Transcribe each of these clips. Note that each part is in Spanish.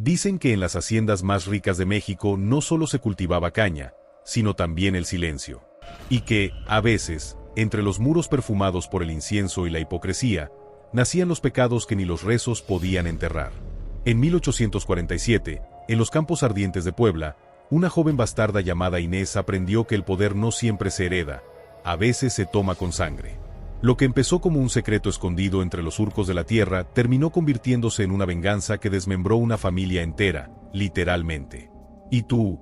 Dicen que en las haciendas más ricas de México no solo se cultivaba caña, sino también el silencio. Y que, a veces, entre los muros perfumados por el incienso y la hipocresía, nacían los pecados que ni los rezos podían enterrar. En 1847, en los campos ardientes de Puebla, una joven bastarda llamada Inés aprendió que el poder no siempre se hereda, a veces se toma con sangre. Lo que empezó como un secreto escondido entre los surcos de la tierra terminó convirtiéndose en una venganza que desmembró una familia entera, literalmente. ¿Y tú?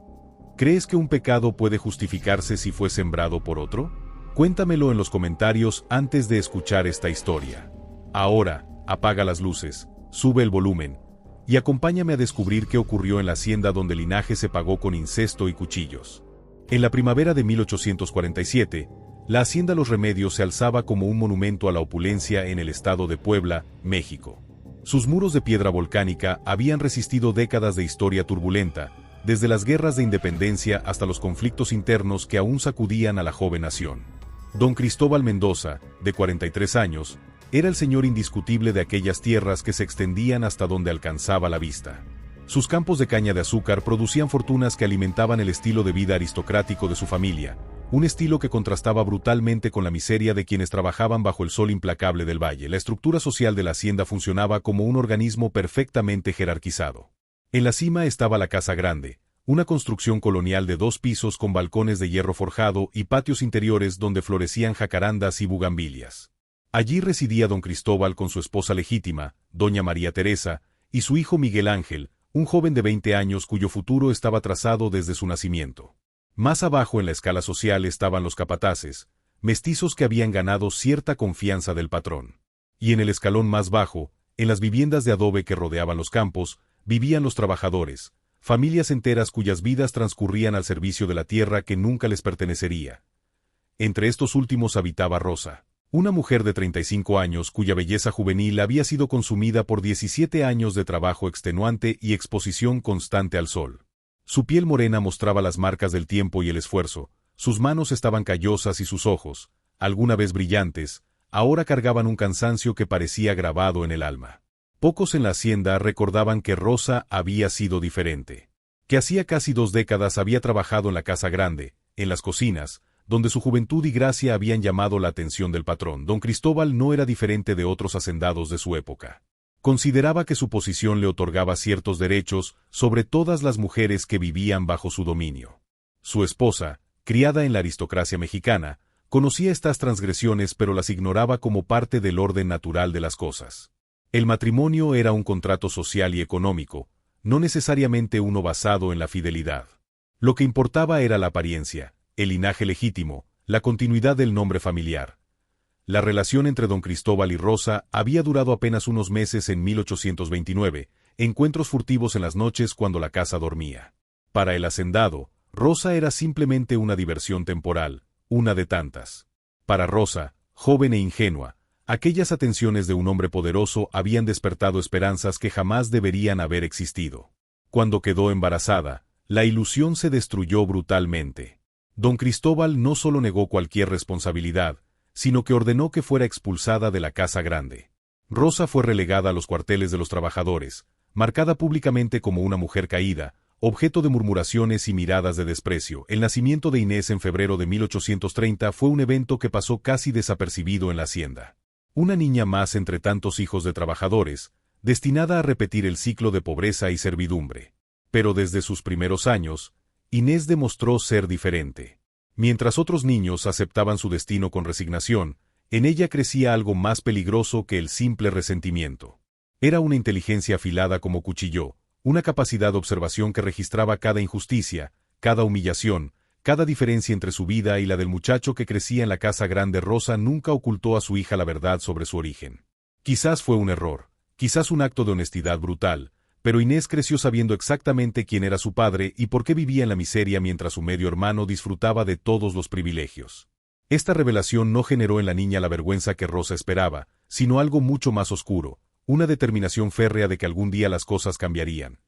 ¿Crees que un pecado puede justificarse si fue sembrado por otro? Cuéntamelo en los comentarios antes de escuchar esta historia. Ahora, apaga las luces, sube el volumen, y acompáñame a descubrir qué ocurrió en la hacienda donde el linaje se pagó con incesto y cuchillos. En la primavera de 1847, la hacienda Los Remedios se alzaba como un monumento a la opulencia en el estado de Puebla, México. Sus muros de piedra volcánica habían resistido décadas de historia turbulenta, desde las guerras de independencia hasta los conflictos internos que aún sacudían a la joven nación. Don Cristóbal Mendoza, de 43 años, era el señor indiscutible de aquellas tierras que se extendían hasta donde alcanzaba la vista. Sus campos de caña de azúcar producían fortunas que alimentaban el estilo de vida aristocrático de su familia, un estilo que contrastaba brutalmente con la miseria de quienes trabajaban bajo el sol implacable del valle. La estructura social de la hacienda funcionaba como un organismo perfectamente jerarquizado. En la cima estaba la Casa Grande, una construcción colonial de 2 pisos con balcones de hierro forjado y patios interiores donde florecían jacarandas y bugambilias. Allí residía don Cristóbal con su esposa legítima, doña María Teresa, y su hijo Miguel Ángel, un joven de 20 años cuyo futuro estaba trazado desde su nacimiento. Más abajo en la escala social estaban los capataces, mestizos que habían ganado cierta confianza del patrón. Y en el escalón más bajo, en las viviendas de adobe que rodeaban los campos, vivían los trabajadores, familias enteras cuyas vidas transcurrían al servicio de la tierra que nunca les pertenecería. Entre estos últimos habitaba Rosa, una mujer de 35 años cuya belleza juvenil había sido consumida por 17 años de trabajo extenuante y exposición constante al sol. Su piel morena mostraba las marcas del tiempo y el esfuerzo, sus manos estaban callosas y sus ojos, alguna vez brillantes, ahora cargaban un cansancio que parecía grabado en el alma. Pocos en la hacienda recordaban que Rosa había sido diferente, que hacía casi 2 décadas había trabajado en la Casa Grande, en las cocinas, donde su juventud y gracia habían llamado la atención del patrón. Don Cristóbal no era diferente de otros hacendados de su época. Consideraba que su posición le otorgaba ciertos derechos sobre todas las mujeres que vivían bajo su dominio. Su esposa, criada en la aristocracia mexicana, conocía estas transgresiones pero las ignoraba como parte del orden natural de las cosas. El matrimonio era un contrato social y económico, no necesariamente uno basado en la fidelidad. Lo que importaba era la apariencia, el linaje legítimo, la continuidad del nombre familiar. La relación entre don Cristóbal y Rosa había durado apenas unos meses en 1829, encuentros furtivos en las noches cuando la casa dormía. Para el hacendado, Rosa era simplemente una diversión temporal, una de tantas. Para Rosa, joven e ingenua, aquellas atenciones de un hombre poderoso habían despertado esperanzas que jamás deberían haber existido. Cuando quedó embarazada, la ilusión se destruyó brutalmente. Don Cristóbal no solo negó cualquier responsabilidad, sino que ordenó que fuera expulsada de la Casa Grande. Rosa fue relegada a los cuarteles de los trabajadores, marcada públicamente como una mujer caída, objeto de murmuraciones y miradas de desprecio. El nacimiento de Inés en febrero de 1830 fue un evento que pasó casi desapercibido en la hacienda. Una niña más entre tantos hijos de trabajadores, destinada a repetir el ciclo de pobreza y servidumbre. Pero desde sus primeros años, Inés demostró ser diferente. Mientras otros niños aceptaban su destino con resignación, en ella crecía algo más peligroso que el simple resentimiento. Era una inteligencia afilada como cuchillo, una capacidad de observación que registraba cada injusticia, cada humillación, cada diferencia entre su vida y la del muchacho que crecía en la Casa Grande. Rosa nunca ocultó a su hija la verdad sobre su origen. Quizás fue un error, quizás un acto de honestidad brutal, pero Inés creció sabiendo exactamente quién era su padre y por qué vivía en la miseria mientras su medio hermano disfrutaba de todos los privilegios. Esta revelación no generó en la niña la vergüenza que Rosa esperaba, sino algo mucho más oscuro, una determinación férrea de que algún día las cosas cambiarían.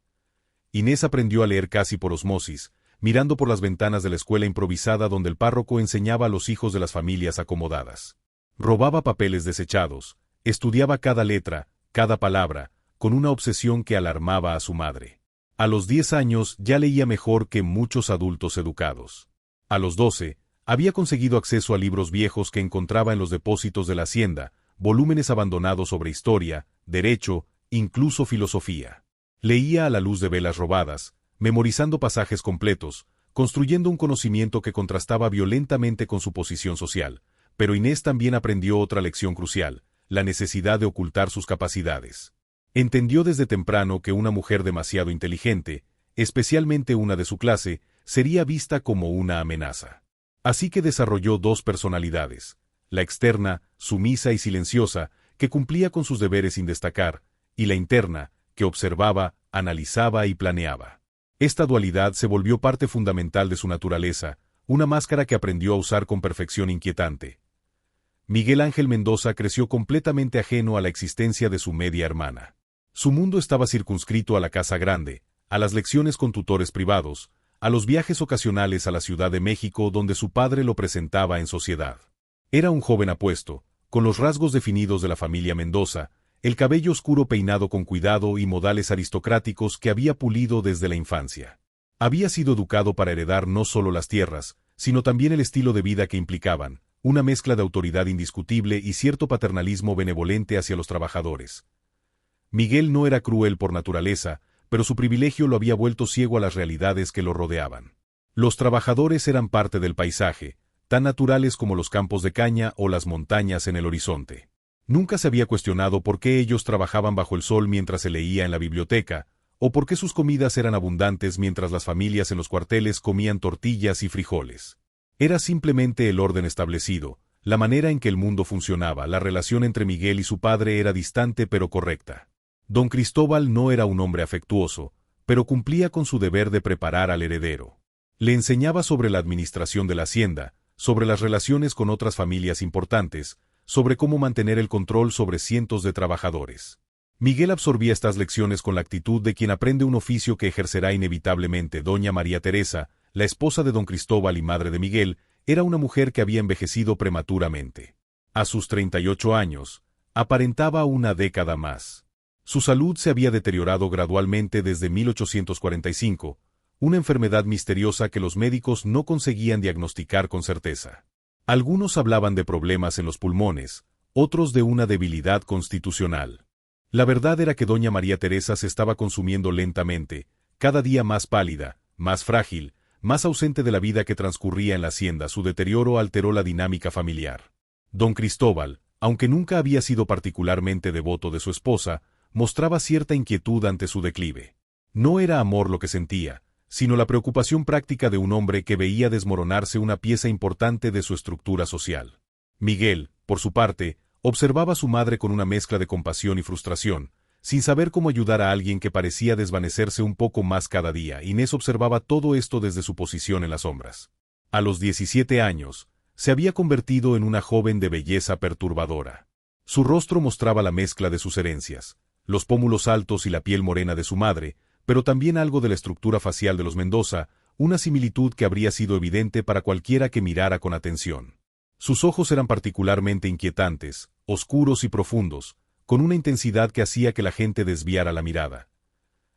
Inés aprendió a leer casi por osmosis, mirando por las ventanas de la escuela improvisada donde el párroco enseñaba a los hijos de las familias acomodadas. Robaba papeles desechados, estudiaba cada letra, cada palabra, con una obsesión que alarmaba a su madre. A los 10 años ya leía mejor que muchos adultos educados. A los 12, había conseguido acceso a libros viejos que encontraba en los depósitos de la hacienda, volúmenes abandonados sobre historia, derecho, incluso filosofía. Leía a la luz de velas robadas, memorizando pasajes completos, construyendo un conocimiento que contrastaba violentamente con su posición social. Pero Inés también aprendió otra lección crucial, la necesidad de ocultar sus capacidades. Entendió desde temprano que una mujer demasiado inteligente, especialmente una de su clase, sería vista como una amenaza. Así que desarrolló dos personalidades, la externa, sumisa y silenciosa, que cumplía con sus deberes sin destacar, y la interna, que observaba, analizaba y planeaba. Esta dualidad se volvió parte fundamental de su naturaleza, una máscara que aprendió a usar con perfección inquietante. Miguel Ángel Mendoza creció completamente ajeno a la existencia de su media hermana. Su mundo estaba circunscrito a la casa grande, a las lecciones con tutores privados, a los viajes ocasionales a la Ciudad de México donde su padre lo presentaba en sociedad. Era un joven apuesto, con los rasgos definidos de la familia Mendoza, el cabello oscuro peinado con cuidado y modales aristocráticos que había pulido desde la infancia. Había sido educado para heredar no solo las tierras, sino también el estilo de vida que implicaban, una mezcla de autoridad indiscutible y cierto paternalismo benevolente hacia los trabajadores. Miguel no era cruel por naturaleza, pero su privilegio lo había vuelto ciego a las realidades que lo rodeaban. Los trabajadores eran parte del paisaje, tan naturales como los campos de caña o las montañas en el horizonte. Nunca se había cuestionado por qué ellos trabajaban bajo el sol mientras se leía en la biblioteca, o por qué sus comidas eran abundantes mientras las familias en los cuarteles comían tortillas y frijoles. Era simplemente el orden establecido, la manera en que el mundo funcionaba. La relación entre Miguel y su padre era distante pero correcta. Don Cristóbal no era un hombre afectuoso, pero cumplía con su deber de preparar al heredero. Le enseñaba sobre la administración de la hacienda, sobre las relaciones con otras familias importantes, sobre cómo mantener el control sobre cientos de trabajadores. Miguel absorbía estas lecciones con la actitud de quien aprende un oficio que ejercerá inevitablemente. Doña María Teresa, la esposa de don Cristóbal y madre de Miguel, era una mujer que había envejecido prematuramente. A sus 38 años, aparentaba una década más. Su salud se había deteriorado gradualmente desde 1845, una enfermedad misteriosa que los médicos no conseguían diagnosticar con certeza. Algunos hablaban de problemas en los pulmones, otros de una debilidad constitucional. La verdad era que doña María Teresa se estaba consumiendo lentamente, cada día más pálida, más frágil, más ausente de la vida que transcurría en la hacienda. Su deterioro alteró la dinámica familiar. Don Cristóbal, aunque nunca había sido particularmente devoto de su esposa, mostraba cierta inquietud ante su declive. No era amor lo que sentía, sino la preocupación práctica de un hombre que veía desmoronarse una pieza importante de su estructura social. Miguel, por su parte, observaba a su madre con una mezcla de compasión y frustración, sin saber cómo ayudar a alguien que parecía desvanecerse un poco más cada día. Inés observaba todo esto desde su posición en las sombras. A los 17 años, se había convertido en una joven de belleza perturbadora. Su rostro mostraba la mezcla de sus herencias, los pómulos altos y la piel morena de su madre, pero también algo de la estructura facial de los Mendoza, una similitud que habría sido evidente para cualquiera que mirara con atención. Sus ojos eran particularmente inquietantes, oscuros y profundos, con una intensidad que hacía que la gente desviara la mirada.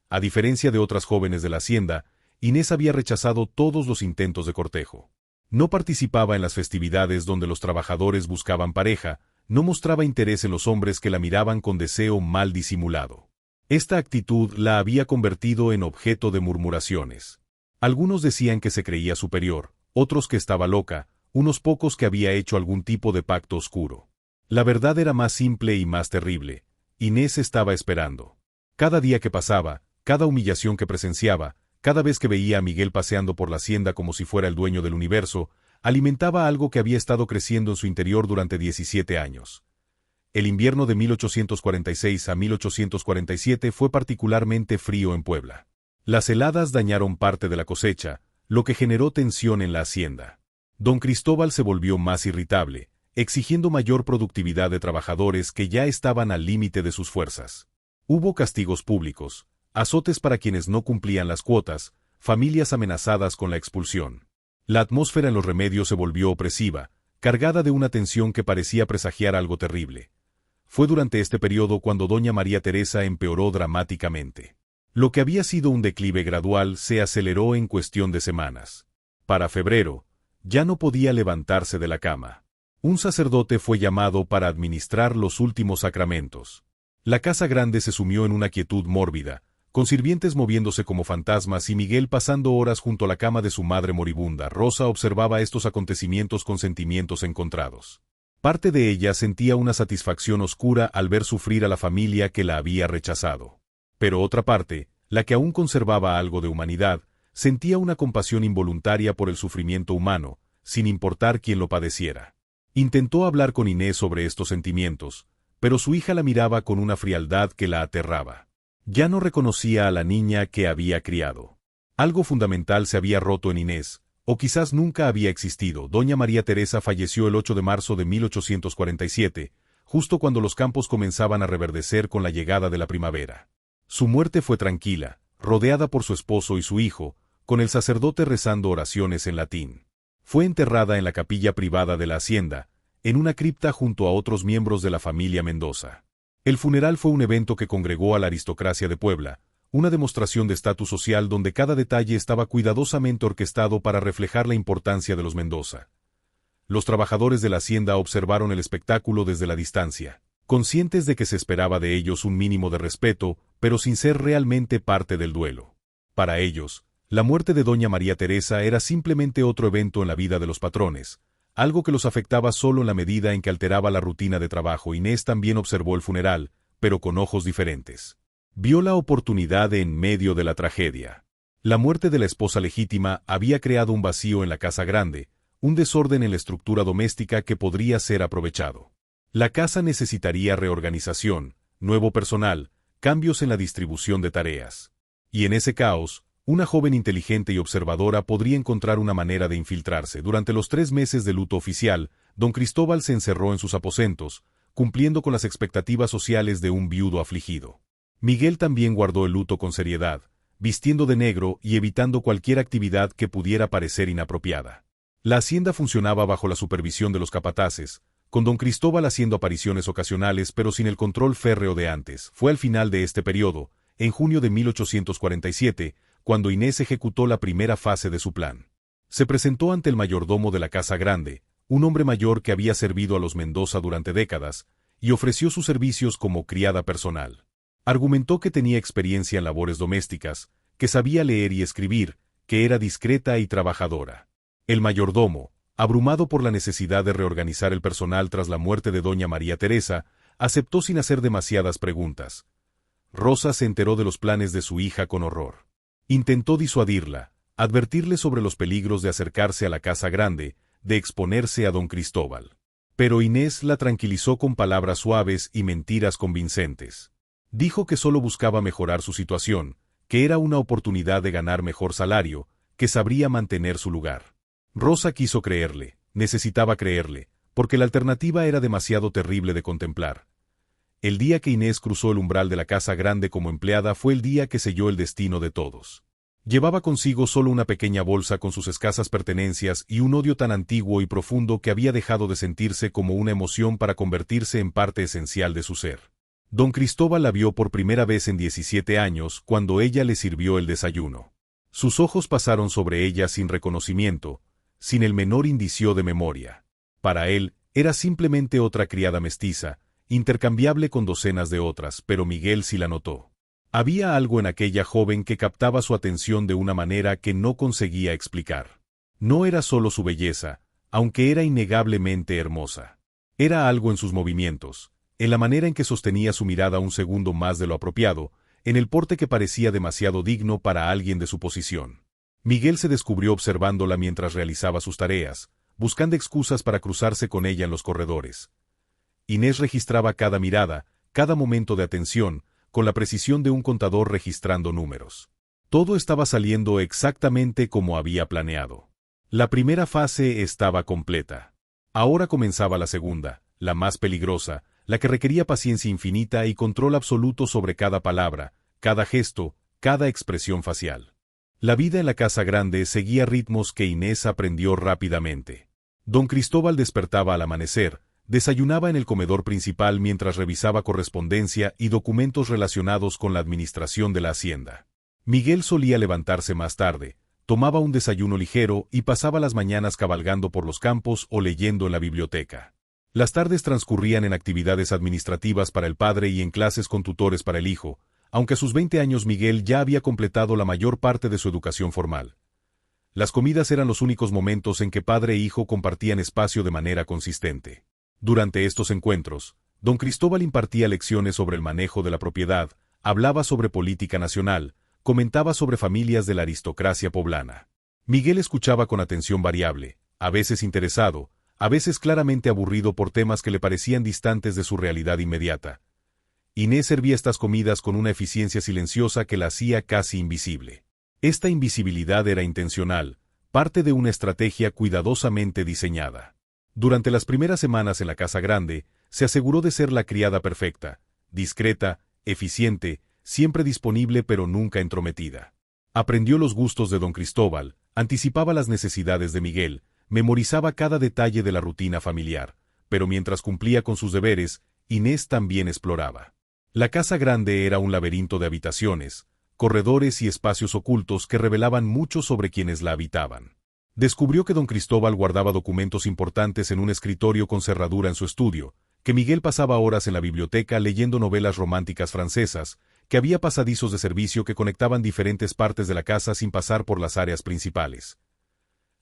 A diferencia de otras jóvenes de la hacienda, Inés había rechazado todos los intentos de cortejo. No participaba en las festividades donde los trabajadores buscaban pareja, no mostraba interés en los hombres que la miraban con deseo mal disimulado. Esta actitud la había convertido en objeto de murmuraciones. Algunos decían que se creía superior, otros que estaba loca, unos pocos que había hecho algún tipo de pacto oscuro. La verdad era más simple y más terrible. Inés estaba esperando. Cada día que pasaba, cada humillación que presenciaba, cada vez que veía a Miguel paseando por la hacienda como si fuera el dueño del universo, alimentaba algo que había estado creciendo en su interior durante 17 años. El invierno de 1846 a 1847 fue particularmente frío en Puebla. Las heladas dañaron parte de la cosecha, lo que generó tensión en la hacienda. Don Cristóbal se volvió más irritable, exigiendo mayor productividad de trabajadores que ya estaban al límite de sus fuerzas. Hubo castigos públicos, azotes para quienes no cumplían las cuotas, familias amenazadas con la expulsión. La atmósfera en los remedios se volvió opresiva, cargada de una tensión que parecía presagiar algo terrible. Fue durante este periodo cuando doña María Teresa empeoró dramáticamente. Lo que había sido un declive gradual se aceleró en cuestión de semanas. Para febrero, ya no podía levantarse de la cama. Un sacerdote fue llamado para administrar los últimos sacramentos. La casa grande se sumió en una quietud mórbida, con sirvientes moviéndose como fantasmas y Miguel pasando horas junto a la cama de su madre moribunda. Rosa observaba estos acontecimientos con sentimientos encontrados. Parte de ella sentía una satisfacción oscura al ver sufrir a la familia que la había rechazado. Pero otra parte, la que aún conservaba algo de humanidad, sentía una compasión involuntaria por el sufrimiento humano, sin importar quién lo padeciera. Intentó hablar con Inés sobre estos sentimientos, pero su hija la miraba con una frialdad que la aterraba. Ya no reconocía a la niña que había criado. Algo fundamental se había roto en Inés, o quizás nunca había existido. Doña María Teresa falleció el 8 de marzo de 1847, justo cuando los campos comenzaban a reverdecer con la llegada de la primavera. Su muerte fue tranquila, rodeada por su esposo y su hijo, con el sacerdote rezando oraciones en latín. Fue enterrada en la capilla privada de la hacienda, en una cripta junto a otros miembros de la familia Mendoza. El funeral fue un evento que congregó a la aristocracia de Puebla, una demostración de estatus social donde cada detalle estaba cuidadosamente orquestado para reflejar la importancia de los Mendoza. Los trabajadores de la hacienda observaron el espectáculo desde la distancia, conscientes de que se esperaba de ellos un mínimo de respeto, pero sin ser realmente parte del duelo. Para ellos, la muerte de Doña María Teresa era simplemente otro evento en la vida de los patrones, algo que los afectaba solo en la medida en que alteraba la rutina de trabajo. Inés también observó el funeral, pero con ojos diferentes. Vio la oportunidad en medio de la tragedia. La muerte de la esposa legítima había creado un vacío en la casa grande, un desorden en la estructura doméstica que podría ser aprovechado. La casa necesitaría reorganización, nuevo personal, cambios en la distribución de tareas. Y en ese caos, una joven inteligente y observadora podría encontrar una manera de infiltrarse. Durante los 3 meses de luto oficial, don Cristóbal se encerró en sus aposentos, cumpliendo con las expectativas sociales de un viudo afligido. Miguel también guardó el luto con seriedad, vistiendo de negro y evitando cualquier actividad que pudiera parecer inapropiada. La hacienda funcionaba bajo la supervisión de los capataces, con don Cristóbal haciendo apariciones ocasionales pero sin el control férreo de antes. Fue al final de este periodo, en junio de 1847, cuando Inés ejecutó la primera fase de su plan. Se presentó ante el mayordomo de la Casa Grande, un hombre mayor que había servido a los Mendoza durante décadas, y ofreció sus servicios como criada personal. Argumentó que tenía experiencia en labores domésticas, que sabía leer y escribir, que era discreta y trabajadora. El mayordomo, abrumado por la necesidad de reorganizar el personal tras la muerte de Doña María Teresa, aceptó sin hacer demasiadas preguntas. Rosa se enteró de los planes de su hija con horror. Intentó disuadirla, advertirle sobre los peligros de acercarse a la Casa Grande, de exponerse a don Cristóbal. Pero Inés la tranquilizó con palabras suaves y mentiras convincentes. Dijo que solo buscaba mejorar su situación, que era una oportunidad de ganar mejor salario, que sabría mantener su lugar. Rosa quiso creerle, necesitaba creerle, porque la alternativa era demasiado terrible de contemplar. El día que Inés cruzó el umbral de la Casa Grande como empleada fue el día que selló el destino de todos. Llevaba consigo solo una pequeña bolsa con sus escasas pertenencias y un odio tan antiguo y profundo que había dejado de sentirse como una emoción para convertirse en parte esencial de su ser. Don Cristóbal la vio por primera vez en 17 años cuando ella le sirvió el desayuno. Sus ojos pasaron sobre ella sin reconocimiento, sin el menor indicio de memoria. Para él, era simplemente otra criada mestiza, intercambiable con docenas de otras, pero Miguel sí la notó. Había algo en aquella joven que captaba su atención de una manera que no conseguía explicar. No era solo su belleza, aunque era innegablemente hermosa. Era algo en sus movimientos, en la manera en que sostenía su mirada un segundo más de lo apropiado, en el porte que parecía demasiado digno para alguien de su posición. Miguel se descubrió observándola mientras realizaba sus tareas, buscando excusas para cruzarse con ella en los corredores. Inés registraba cada mirada, cada momento de atención, con la precisión de un contador registrando números. Todo estaba saliendo exactamente como había planeado. La primera fase estaba completa. Ahora comenzaba la segunda, la más peligrosa, la que requería paciencia infinita y control absoluto sobre cada palabra, cada gesto, cada expresión facial. La vida en la Casa Grande seguía ritmos que Inés aprendió rápidamente. Don Cristóbal despertaba al amanecer, Desayunaba en el comedor principal mientras revisaba correspondencia y documentos relacionados con la administración de la hacienda. Miguel solía levantarse más tarde, tomaba un desayuno ligero y pasaba las mañanas cabalgando por los campos o leyendo en la biblioteca. Las tardes transcurrían en actividades administrativas para el padre y en clases con tutores para el hijo, aunque a sus 20 años Miguel ya había completado la mayor parte de su educación formal. Las comidas eran los únicos momentos en que padre e hijo compartían espacio de manera consistente. Durante estos encuentros, don Cristóbal impartía lecciones sobre el manejo de la propiedad, hablaba sobre política nacional, comentaba sobre familias de la aristocracia poblana. Miguel escuchaba con atención variable, a veces interesado, a veces claramente aburrido por temas que le parecían distantes de su realidad inmediata. Inés servía estas comidas con una eficiencia silenciosa que la hacía casi invisible. Esta invisibilidad era intencional, parte de una estrategia cuidadosamente diseñada. Durante las primeras semanas en la casa grande, se aseguró de ser la criada perfecta, discreta, eficiente, siempre disponible pero nunca entrometida. Aprendió los gustos de don Cristóbal, anticipaba las necesidades de Miguel, memorizaba cada detalle de la rutina familiar, pero mientras cumplía con sus deberes, Inés también exploraba. La casa grande era un laberinto de habitaciones, corredores y espacios ocultos que revelaban mucho sobre quienes la habitaban. Descubrió que don Cristóbal guardaba documentos importantes en un escritorio con cerradura en su estudio, que Miguel pasaba horas en la biblioteca leyendo novelas románticas francesas, que había pasadizos de servicio que conectaban diferentes partes de la casa sin pasar por las áreas principales.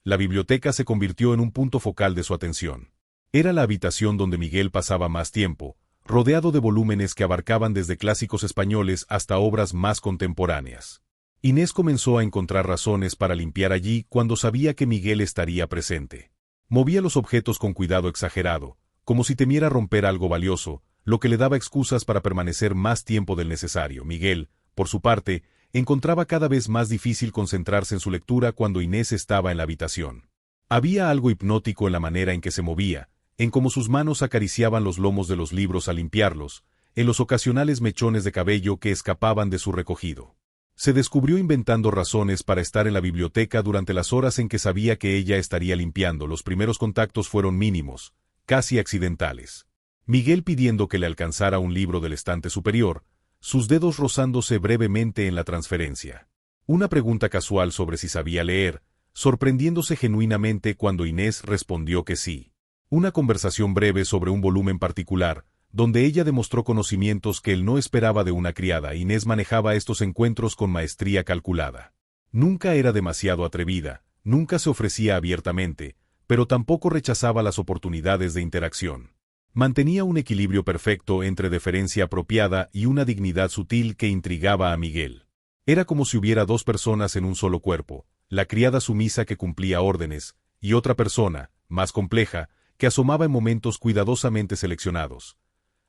La biblioteca se convirtió en un punto focal de su atención. Era la habitación donde Miguel pasaba más tiempo, rodeado de volúmenes que abarcaban desde clásicos españoles hasta obras más contemporáneas. Inés comenzó a encontrar razones para limpiar allí cuando sabía que Miguel estaría presente. Movía los objetos con cuidado exagerado, como si temiera romper algo valioso, lo que le daba excusas para permanecer más tiempo del necesario. Miguel, por su parte, encontraba cada vez más difícil concentrarse en su lectura cuando Inés estaba en la habitación. Había algo hipnótico en la manera en que se movía, en cómo sus manos acariciaban los lomos de los libros al limpiarlos, en los ocasionales mechones de cabello que escapaban de su recogido. Se descubrió inventando razones para estar en la biblioteca durante las horas en que sabía que ella estaría limpiando. Los primeros contactos fueron mínimos, casi accidentales. Miguel pidiendo que le alcanzara un libro del estante superior, sus dedos rozándose brevemente en la transferencia. Una pregunta casual sobre si sabía leer, sorprendiéndose genuinamente cuando Inés respondió que sí. Una conversación breve sobre un volumen particular, donde ella demostró conocimientos que él no esperaba de una criada. Inés manejaba estos encuentros con maestría calculada. Nunca era demasiado atrevida, nunca se ofrecía abiertamente, pero tampoco rechazaba las oportunidades de interacción. Mantenía un equilibrio perfecto entre deferencia apropiada y una dignidad sutil que intrigaba a Miguel. Era como si hubiera dos personas en un solo cuerpo, la criada sumisa que cumplía órdenes, y otra persona, más compleja, que asomaba en momentos cuidadosamente seleccionados.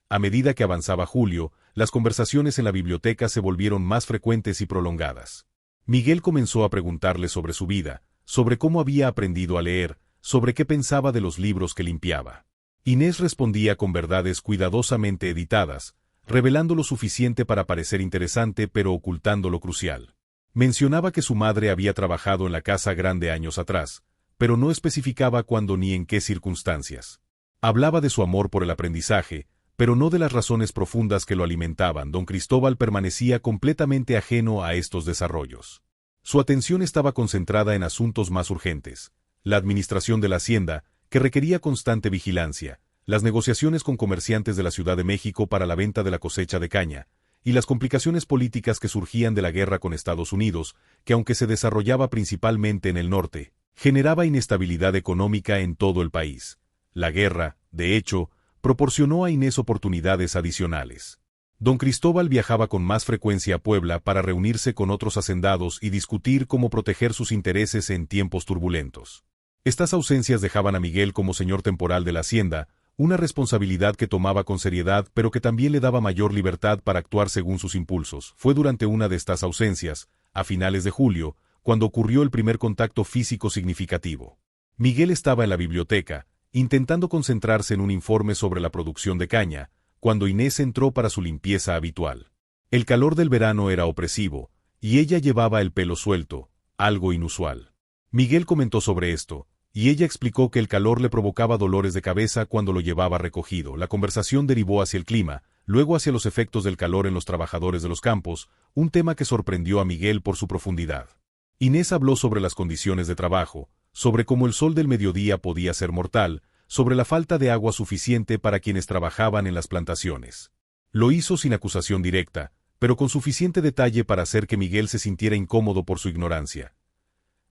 A medida que avanzaba julio, las conversaciones en la biblioteca se volvieron más frecuentes y prolongadas. Miguel comenzó a preguntarle sobre su vida, sobre cómo había aprendido a leer, sobre qué pensaba de los libros que limpiaba. Inés respondía con verdades cuidadosamente editadas, revelando lo suficiente para parecer interesante pero ocultando lo crucial. Mencionaba que su madre había trabajado en la casa grande años atrás, pero no especificaba cuándo ni en qué circunstancias. Hablaba de su amor por el aprendizaje, pero no de las razones profundas que lo alimentaban. Don Cristóbal permanecía completamente ajeno a estos desarrollos. Su atención estaba concentrada en asuntos más urgentes: la administración de la hacienda, que requería constante vigilancia, las negociaciones con comerciantes de la Ciudad de México para la venta de la cosecha de caña, y las complicaciones políticas que surgían de la guerra con Estados Unidos, que aunque se desarrollaba principalmente en el norte, generaba inestabilidad económica en todo el país. La guerra, de hecho, proporcionó a Inés oportunidades adicionales. Don Cristóbal viajaba con más frecuencia a Puebla para reunirse con otros hacendados y discutir cómo proteger sus intereses en tiempos turbulentos. Estas ausencias dejaban a Miguel como señor temporal de la hacienda, una responsabilidad que tomaba con seriedad pero que también le daba mayor libertad para actuar según sus impulsos. Fue durante una de estas ausencias, a finales de julio, cuando ocurrió el primer contacto físico significativo. Miguel estaba en la biblioteca, intentando concentrarse en un informe sobre la producción de caña, cuando Inés entró para su limpieza habitual. El calor del verano era opresivo, y ella llevaba el pelo suelto, algo inusual. Miguel comentó sobre esto, y ella explicó que el calor le provocaba dolores de cabeza cuando lo llevaba recogido. La conversación derivó hacia el clima, luego hacia los efectos del calor en los trabajadores de los campos, un tema que sorprendió a Miguel por su profundidad. Inés habló sobre las condiciones de trabajo, sobre cómo el sol del mediodía podía ser mortal, sobre la falta de agua suficiente para quienes trabajaban en las plantaciones. Lo hizo sin acusación directa, pero con suficiente detalle para hacer que Miguel se sintiera incómodo por su ignorancia.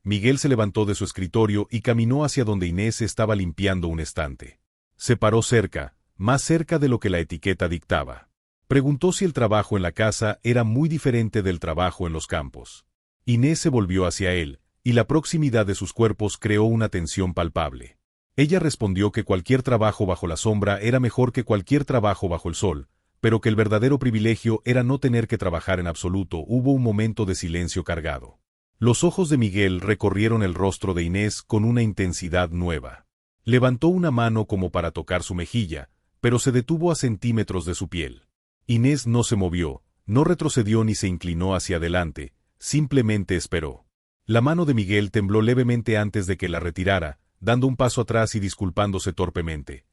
Miguel se levantó de su escritorio y caminó hacia donde Inés estaba limpiando un estante. Se paró cerca, más cerca de lo que la etiqueta dictaba. Preguntó si el trabajo en la casa era muy diferente del trabajo en los campos. Inés se volvió hacia él, y la proximidad de sus cuerpos creó una tensión palpable. Ella respondió que cualquier trabajo bajo la sombra era mejor que cualquier trabajo bajo el sol, pero que el verdadero privilegio era no tener que trabajar en absoluto. Hubo un momento de silencio cargado. Los ojos de Miguel recorrieron el rostro de Inés con una intensidad nueva. Levantó una mano como para tocar su mejilla, pero se detuvo a centímetros de su piel. Inés no se movió, no retrocedió ni se inclinó hacia adelante, simplemente esperó. La mano de Miguel tembló levemente antes de que la retirara, dando un paso atrás y disculpándose torpemente.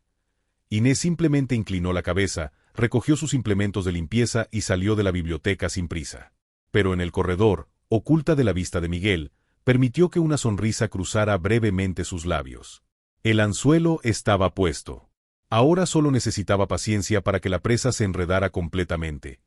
Inés simplemente inclinó la cabeza, recogió sus implementos de limpieza y salió de la biblioteca sin prisa. Pero en el corredor, oculta de la vista de Miguel, permitió que una sonrisa cruzara brevemente sus labios. El anzuelo estaba puesto. Ahora solo necesitaba paciencia para que la presa se enredara completamente.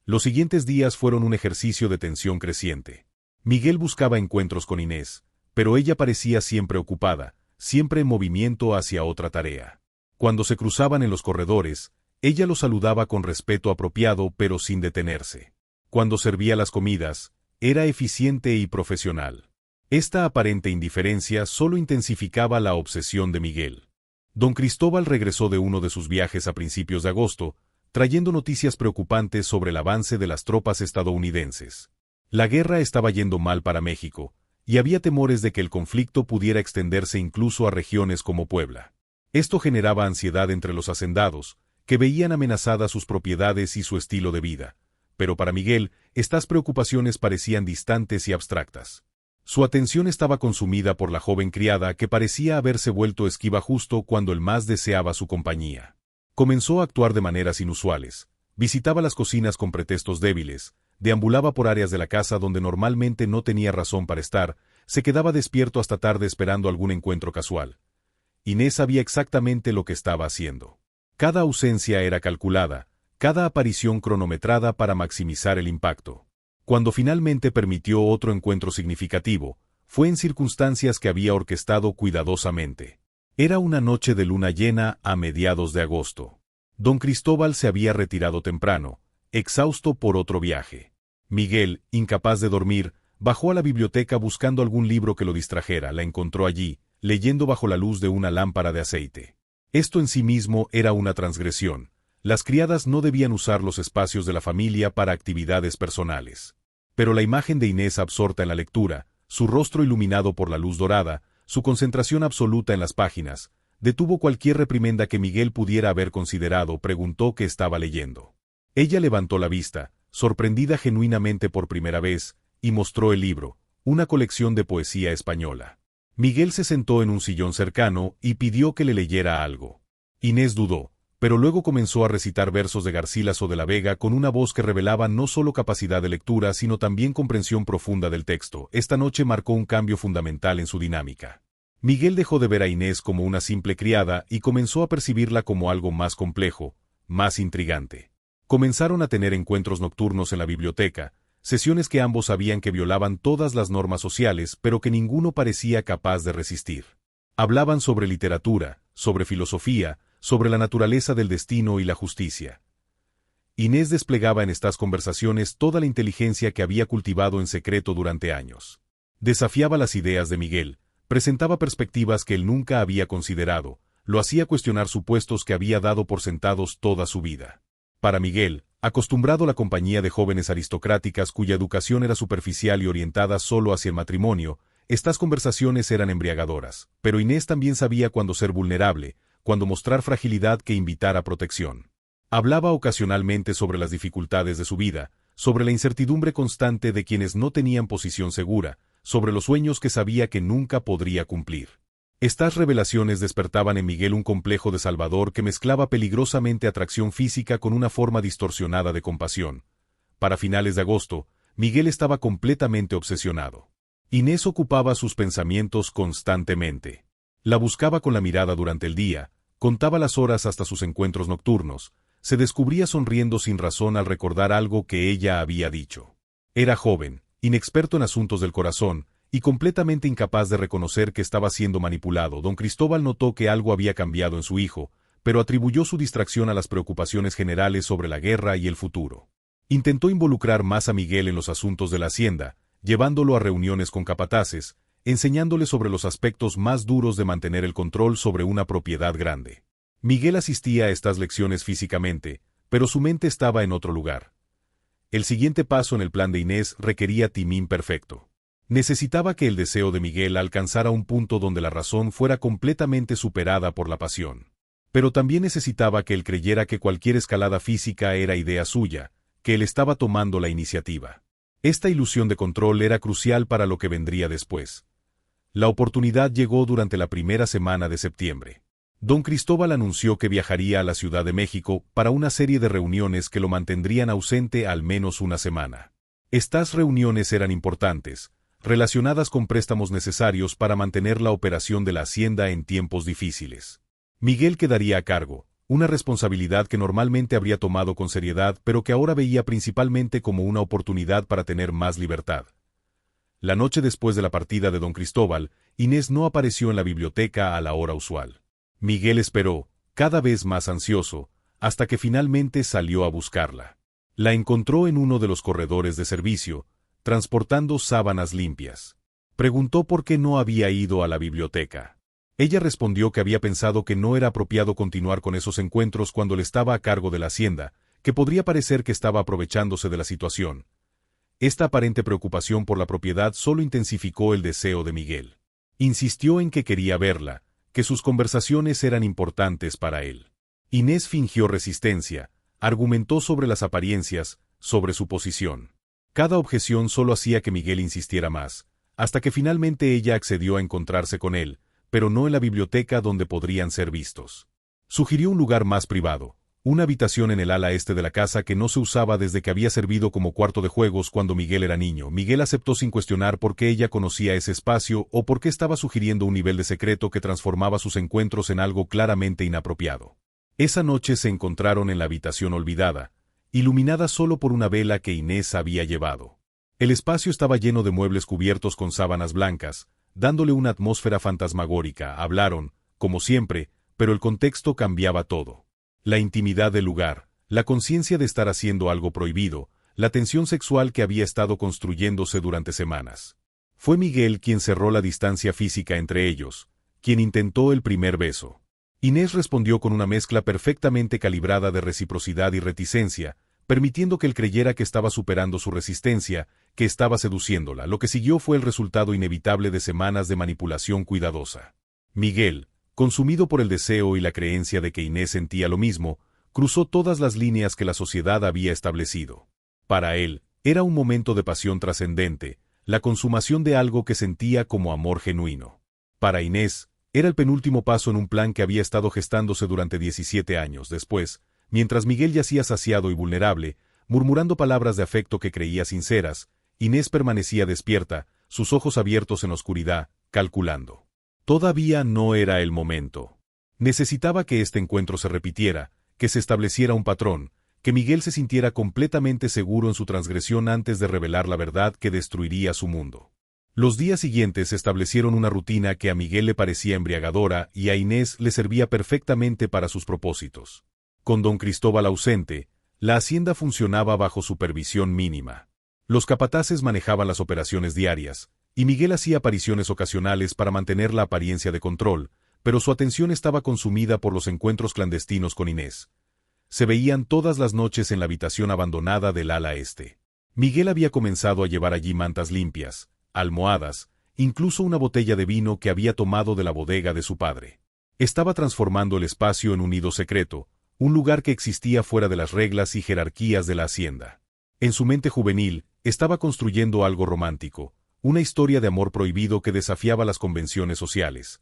Los siguientes días fueron un ejercicio de tensión creciente. Miguel buscaba encuentros con Inés, pero ella parecía siempre ocupada, siempre en movimiento hacia otra tarea. Cuando se cruzaban en los corredores, ella lo saludaba con respeto apropiado pero sin detenerse. Cuando servía las comidas, era eficiente y profesional. Esta aparente indiferencia solo intensificaba la obsesión de Miguel. Don Cristóbal regresó de uno de sus viajes a principios de agosto, trayendo noticias preocupantes sobre el avance de las tropas estadounidenses. La guerra estaba yendo mal para México, y había temores de que el conflicto pudiera extenderse incluso a regiones como Puebla. Esto generaba ansiedad entre los hacendados, que veían amenazadas sus propiedades y su estilo de vida. Pero para Miguel, estas preocupaciones parecían distantes y abstractas. Su atención estaba consumida por la joven criada que parecía haberse vuelto esquiva justo cuando él más deseaba su compañía. Comenzó a actuar de maneras inusuales. Visitaba las cocinas con pretextos débiles, deambulaba por áreas de la casa donde normalmente no tenía razón para estar, se quedaba despierto hasta tarde esperando algún encuentro casual. Inés sabía exactamente lo que estaba haciendo. Cada ausencia era calculada, cada aparición cronometrada para maximizar el impacto. Cuando finalmente permitió otro encuentro significativo, fue en circunstancias que había orquestado cuidadosamente. Era una noche de luna llena a mediados de agosto. Don Cristóbal se había retirado temprano, exhausto por otro viaje. Miguel, incapaz de dormir, bajó a la biblioteca buscando algún libro que lo distrajera. La encontró allí, leyendo bajo la luz de una lámpara de aceite. Esto en sí mismo era una transgresión. Las criadas no debían usar los espacios de la familia para actividades personales. Pero la imagen de Inés absorta en la lectura, su rostro iluminado por la luz dorada, su concentración absoluta en las páginas, detuvo cualquier reprimenda que Miguel pudiera haber considerado. Preguntó qué estaba leyendo. Ella levantó la vista, sorprendida genuinamente por primera vez, y mostró el libro, una colección de poesía española. Miguel se sentó en un sillón cercano y pidió que le leyera algo. Inés dudó, pero luego comenzó a recitar versos de Garcilaso de la Vega con una voz que revelaba no solo capacidad de lectura sino también comprensión profunda del texto. Esta noche marcó un cambio fundamental en su dinámica. Miguel dejó de ver a Inés como una simple criada y comenzó a percibirla como algo más complejo, más intrigante. Comenzaron a tener encuentros nocturnos en la biblioteca, sesiones que ambos sabían que violaban todas las normas sociales pero que ninguno parecía capaz de resistir. Hablaban sobre literatura, sobre filosofía, sobre la naturaleza del destino y la justicia. Inés desplegaba en estas conversaciones toda la inteligencia que había cultivado en secreto durante años. Desafiaba las ideas de Miguel, presentaba perspectivas que él nunca había considerado, lo hacía cuestionar supuestos que había dado por sentados toda su vida. Para Miguel, acostumbrado a la compañía de jóvenes aristocráticas cuya educación era superficial y orientada solo hacia el matrimonio, estas conversaciones eran embriagadoras, pero Inés también sabía cuándo ser vulnerable, cuando mostrar fragilidad que invitar a protección. Hablaba ocasionalmente sobre las dificultades de su vida, sobre la incertidumbre constante de quienes no tenían posición segura, sobre los sueños que sabía que nunca podría cumplir. Estas revelaciones despertaban en Miguel un complejo de salvador que mezclaba peligrosamente atracción física con una forma distorsionada de compasión. Para finales de agosto, Miguel estaba completamente obsesionado. Inés ocupaba sus pensamientos constantemente. La buscaba con la mirada durante el día, contaba las horas hasta sus encuentros nocturnos, se descubría sonriendo sin razón al recordar algo que ella había dicho. Era joven, inexperto en asuntos del corazón, y completamente incapaz de reconocer que estaba siendo manipulado. Don Cristóbal notó que algo había cambiado en su hijo, pero atribuyó su distracción a las preocupaciones generales sobre la guerra y el futuro. Intentó involucrar más a Miguel en los asuntos de la hacienda, llevándolo a reuniones con capataces, enseñándole sobre los aspectos más duros de mantener el control sobre una propiedad grande. Miguel asistía a estas lecciones físicamente, pero su mente estaba en otro lugar. El siguiente paso en el plan de Inés requería timing perfecto. Necesitaba que el deseo de Miguel alcanzara un punto donde la razón fuera completamente superada por la pasión. Pero también necesitaba que él creyera que cualquier escalada física era idea suya, que él estaba tomando la iniciativa. Esta ilusión de control era crucial para lo que vendría después. La oportunidad llegó durante la primera semana de septiembre. Don Cristóbal anunció que viajaría a la Ciudad de México para una serie de reuniones que lo mantendrían ausente al menos una semana. Estas reuniones eran importantes, relacionadas con préstamos necesarios para mantener la operación de la hacienda en tiempos difíciles. Miguel quedaría a cargo, una responsabilidad que normalmente habría tomado con seriedad pero que ahora veía principalmente como una oportunidad para tener más libertad. La noche después de la partida de don Cristóbal, Inés no apareció en la biblioteca a la hora usual. Miguel esperó, cada vez más ansioso, hasta que finalmente salió a buscarla. La encontró en uno de los corredores de servicio, transportando sábanas limpias. Preguntó por qué no había ido a la biblioteca. Ella respondió que había pensado que no era apropiado continuar con esos encuentros cuando él estaba a cargo de la hacienda, que podría parecer que estaba aprovechándose de la situación. Esta aparente preocupación por la propiedad solo intensificó el deseo de Miguel. Insistió en que quería verla, que sus conversaciones eran importantes para él. Inés fingió resistencia, argumentó sobre las apariencias, sobre su posición. Cada objeción solo hacía que Miguel insistiera más, hasta que finalmente ella accedió a encontrarse con él, pero no en la biblioteca donde podrían ser vistos. Sugirió un lugar más privado, una habitación en el ala este de la casa que no se usaba desde que había servido como cuarto de juegos cuando Miguel era niño. Miguel aceptó sin cuestionar por qué ella conocía ese espacio o por qué estaba sugiriendo un nivel de secreto que transformaba sus encuentros en algo claramente inapropiado. Esa noche se encontraron en la habitación olvidada, iluminada solo por una vela que Inés había llevado. El espacio estaba lleno de muebles cubiertos con sábanas blancas, dándole una atmósfera fantasmagórica. Hablaron, como siempre, pero el contexto cambiaba todo. La intimidad del lugar, la conciencia de estar haciendo algo prohibido, la tensión sexual que había estado construyéndose durante semanas. Fue Miguel quien cerró la distancia física entre ellos, quien intentó el primer beso. Inés respondió con una mezcla perfectamente calibrada de reciprocidad y reticencia, permitiendo que él creyera que estaba superando su resistencia, que estaba seduciéndola. Lo que siguió fue el resultado inevitable de semanas de manipulación cuidadosa. Miguel, consumido por el deseo y la creencia de que Inés sentía lo mismo, cruzó todas las líneas que la sociedad había establecido. Para él, era un momento de pasión trascendente, la consumación de algo que sentía como amor genuino. Para Inés, era el penúltimo paso en un plan que había estado gestándose durante 17 años. Después, mientras Miguel yacía saciado y vulnerable, murmurando palabras de afecto que creía sinceras, Inés permanecía despierta, sus ojos abiertos en la oscuridad, calculando. Todavía no era el momento. Necesitaba que este encuentro se repitiera, que se estableciera un patrón, que Miguel se sintiera completamente seguro en su transgresión antes de revelar la verdad que destruiría su mundo. Los días siguientes establecieron una rutina que a Miguel le parecía embriagadora y a Inés le servía perfectamente para sus propósitos. Con don Cristóbal ausente, la hacienda funcionaba bajo supervisión mínima. Los capataces manejaban las operaciones diarias, y Miguel hacía apariciones ocasionales para mantener la apariencia de control, pero su atención estaba consumida por los encuentros clandestinos con Inés. Se veían todas las noches en la habitación abandonada del ala este. Miguel había comenzado a llevar allí mantas limpias, almohadas, incluso una botella de vino que había tomado de la bodega de su padre. Estaba transformando el espacio en un nido secreto, un lugar que existía fuera de las reglas y jerarquías de la hacienda. En su mente juvenil, estaba construyendo algo romántico, una historia de amor prohibido que desafiaba las convenciones sociales.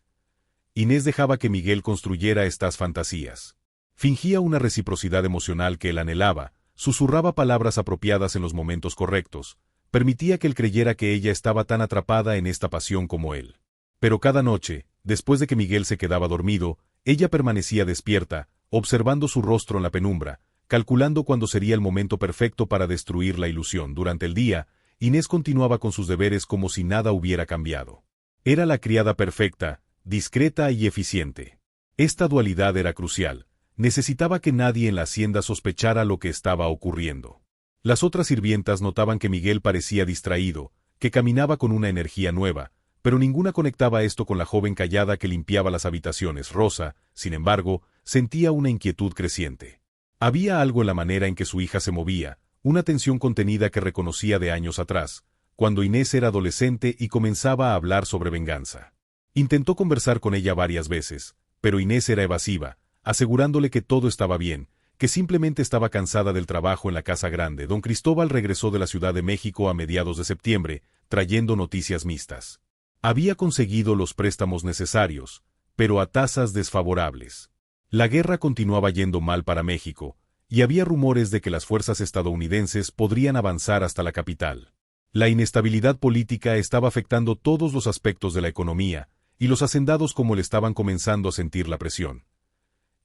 Inés dejaba que Miguel construyera estas fantasías. Fingía una reciprocidad emocional que él anhelaba, susurraba palabras apropiadas en los momentos correctos, permitía que él creyera que ella estaba tan atrapada en esta pasión como él. Pero cada noche, después de que Miguel se quedaba dormido, ella permanecía despierta, observando su rostro en la penumbra, calculando cuándo sería el momento perfecto para destruir la ilusión. Durante el día, Inés continuaba con sus deberes como si nada hubiera cambiado. Era la criada perfecta, discreta y eficiente. Esta dualidad era crucial. Necesitaba que nadie en la hacienda sospechara lo que estaba ocurriendo. Las otras sirvientas notaban que Miguel parecía distraído, que caminaba con una energía nueva, pero ninguna conectaba esto con la joven callada que limpiaba las habitaciones. Rosa, sin embargo, sentía una inquietud creciente. Había algo en la manera en que su hija se movía, una tensión contenida que reconocía de años atrás, cuando Inés era adolescente y comenzaba a hablar sobre venganza. Intentó conversar con ella varias veces, pero Inés era evasiva, asegurándole que todo estaba bien, que simplemente estaba cansada del trabajo en la casa grande. Don Cristóbal regresó de la Ciudad de México a mediados de septiembre, trayendo noticias mixtas. Había conseguido los préstamos necesarios, pero a tasas desfavorables. La guerra continuaba yendo mal para México, y había rumores de que las fuerzas estadounidenses podrían avanzar hasta la capital. La inestabilidad política estaba afectando todos los aspectos de la economía, y los hacendados como él estaban comenzando a sentir la presión.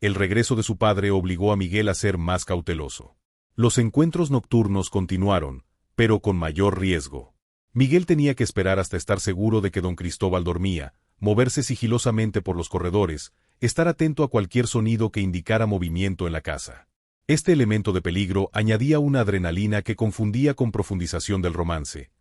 El regreso de su padre obligó a Miguel a ser más cauteloso. Los encuentros nocturnos continuaron, pero con mayor riesgo. Miguel tenía que esperar hasta estar seguro de que don Cristóbal dormía, moverse sigilosamente por los corredores, estar atento a cualquier sonido que indicara movimiento en la casa. Este elemento de peligro añadía una adrenalina que confundía con profundización del romance.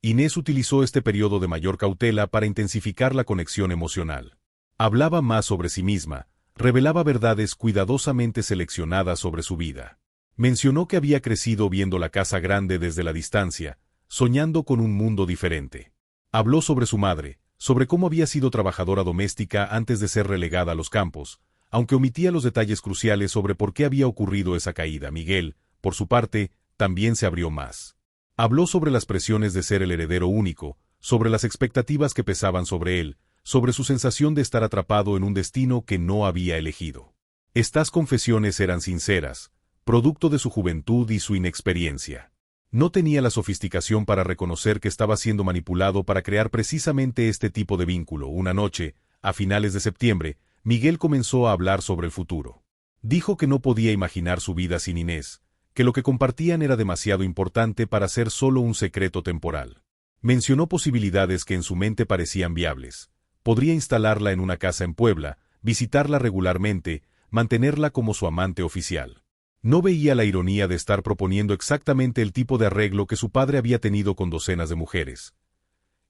Inés utilizó este periodo de mayor cautela para intensificar la conexión emocional. Hablaba más sobre sí misma, revelaba verdades cuidadosamente seleccionadas sobre su vida. Mencionó que había crecido viendo la casa grande desde la distancia, soñando con un mundo diferente. Habló sobre su madre, sobre cómo había sido trabajadora doméstica antes de ser relegada a los campos, aunque omitía los detalles cruciales sobre por qué había ocurrido esa caída. Miguel, por su parte, también se abrió más. Habló sobre las presiones de ser el heredero único, sobre las expectativas que pesaban sobre él, sobre su sensación de estar atrapado en un destino que no había elegido. Estas confesiones eran sinceras, producto de su juventud y su inexperiencia. No tenía la sofisticación para reconocer que estaba siendo manipulado para crear precisamente este tipo de vínculo. Una noche, a finales de septiembre, Miguel comenzó a hablar sobre el futuro. Dijo que no podía imaginar su vida sin Inés, que lo que compartían era demasiado importante para ser solo un secreto temporal. Mencionó posibilidades que en su mente parecían viables. Podría instalarla en una casa en Puebla, visitarla regularmente, mantenerla como su amante oficial. No veía la ironía de estar proponiendo exactamente el tipo de arreglo que su padre había tenido con docenas de mujeres.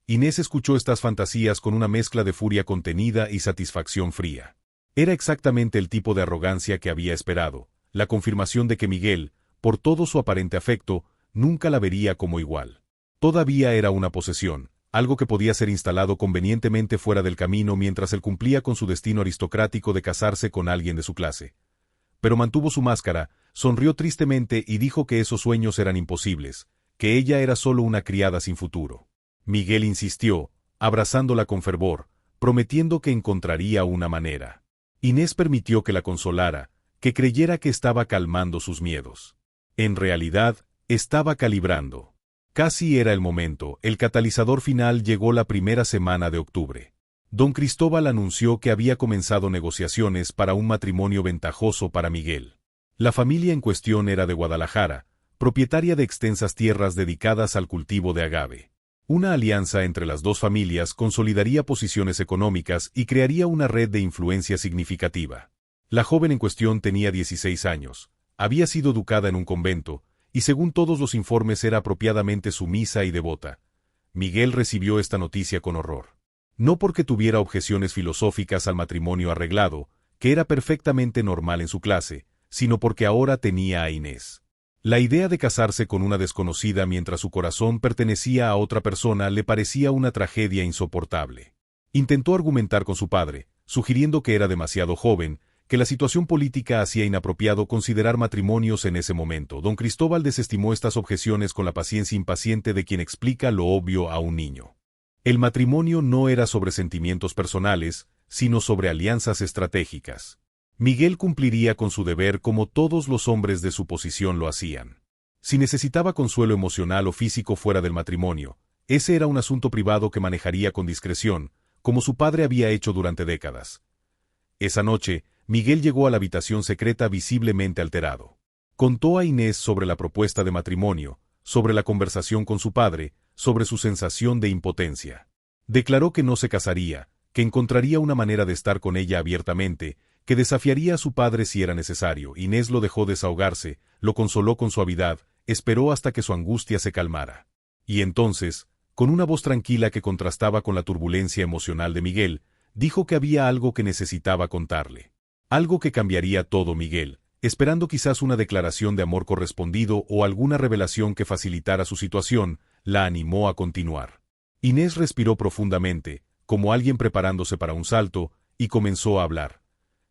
Inés escuchó estas fantasías con una mezcla de furia contenida y satisfacción fría. Era exactamente el tipo de arrogancia que había esperado, la confirmación de que Miguel, por todo su aparente afecto, nunca la vería como igual. Todavía era una posesión, algo que podía ser instalado convenientemente fuera del camino mientras él cumplía con su destino aristocrático de casarse con alguien de su clase. Pero mantuvo su máscara, sonrió tristemente y dijo que esos sueños eran imposibles, que ella era solo una criada sin futuro. Miguel insistió, abrazándola con fervor, prometiendo que encontraría una manera. Inés permitió que la consolara, que creyera que estaba calmando sus miedos. En realidad, estaba calibrando. Casi era el momento. El catalizador final llegó la primera semana de octubre. Don Cristóbal anunció que había comenzado negociaciones para un matrimonio ventajoso para Miguel. La familia en cuestión era de Guadalajara, propietaria de extensas tierras dedicadas al cultivo de agave. Una alianza entre las dos familias consolidaría posiciones económicas y crearía una red de influencia significativa. La joven en cuestión tenía 16 años, había sido educada en un convento, y según todos los informes era apropiadamente sumisa y devota. Miguel recibió esta noticia con horror. No porque tuviera objeciones filosóficas al matrimonio arreglado, que era perfectamente normal en su clase, sino porque ahora tenía a Inés. La idea de casarse con una desconocida mientras su corazón pertenecía a otra persona le parecía una tragedia insoportable. Intentó argumentar con su padre, sugiriendo que era demasiado joven, que la situación política hacía inapropiado considerar matrimonios en ese momento. Don Cristóbal desestimó estas objeciones con la paciencia impaciente de quien explica lo obvio a un niño. El matrimonio no era sobre sentimientos personales, sino sobre alianzas estratégicas. Miguel cumpliría con su deber como todos los hombres de su posición lo hacían. Si necesitaba consuelo emocional o físico fuera del matrimonio, ese era un asunto privado que manejaría con discreción, como su padre había hecho durante décadas. Esa noche, Miguel llegó a la habitación secreta visiblemente alterado. Contó a Inés sobre la propuesta de matrimonio, sobre la conversación con su padre, sobre su sensación de impotencia. Declaró que no se casaría, que encontraría una manera de estar con ella abiertamente, que desafiaría a su padre si era necesario. Inés lo dejó desahogarse, lo consoló con suavidad, esperó hasta que su angustia se calmara. Y entonces, con una voz tranquila que contrastaba con la turbulencia emocional de Miguel, dijo que había algo que necesitaba contarle. Algo que cambiaría todo. Miguel, esperando quizás una declaración de amor correspondido o alguna revelación que facilitara su situación, la animó a continuar. Inés respiró profundamente, como alguien preparándose para un salto, y comenzó a hablar.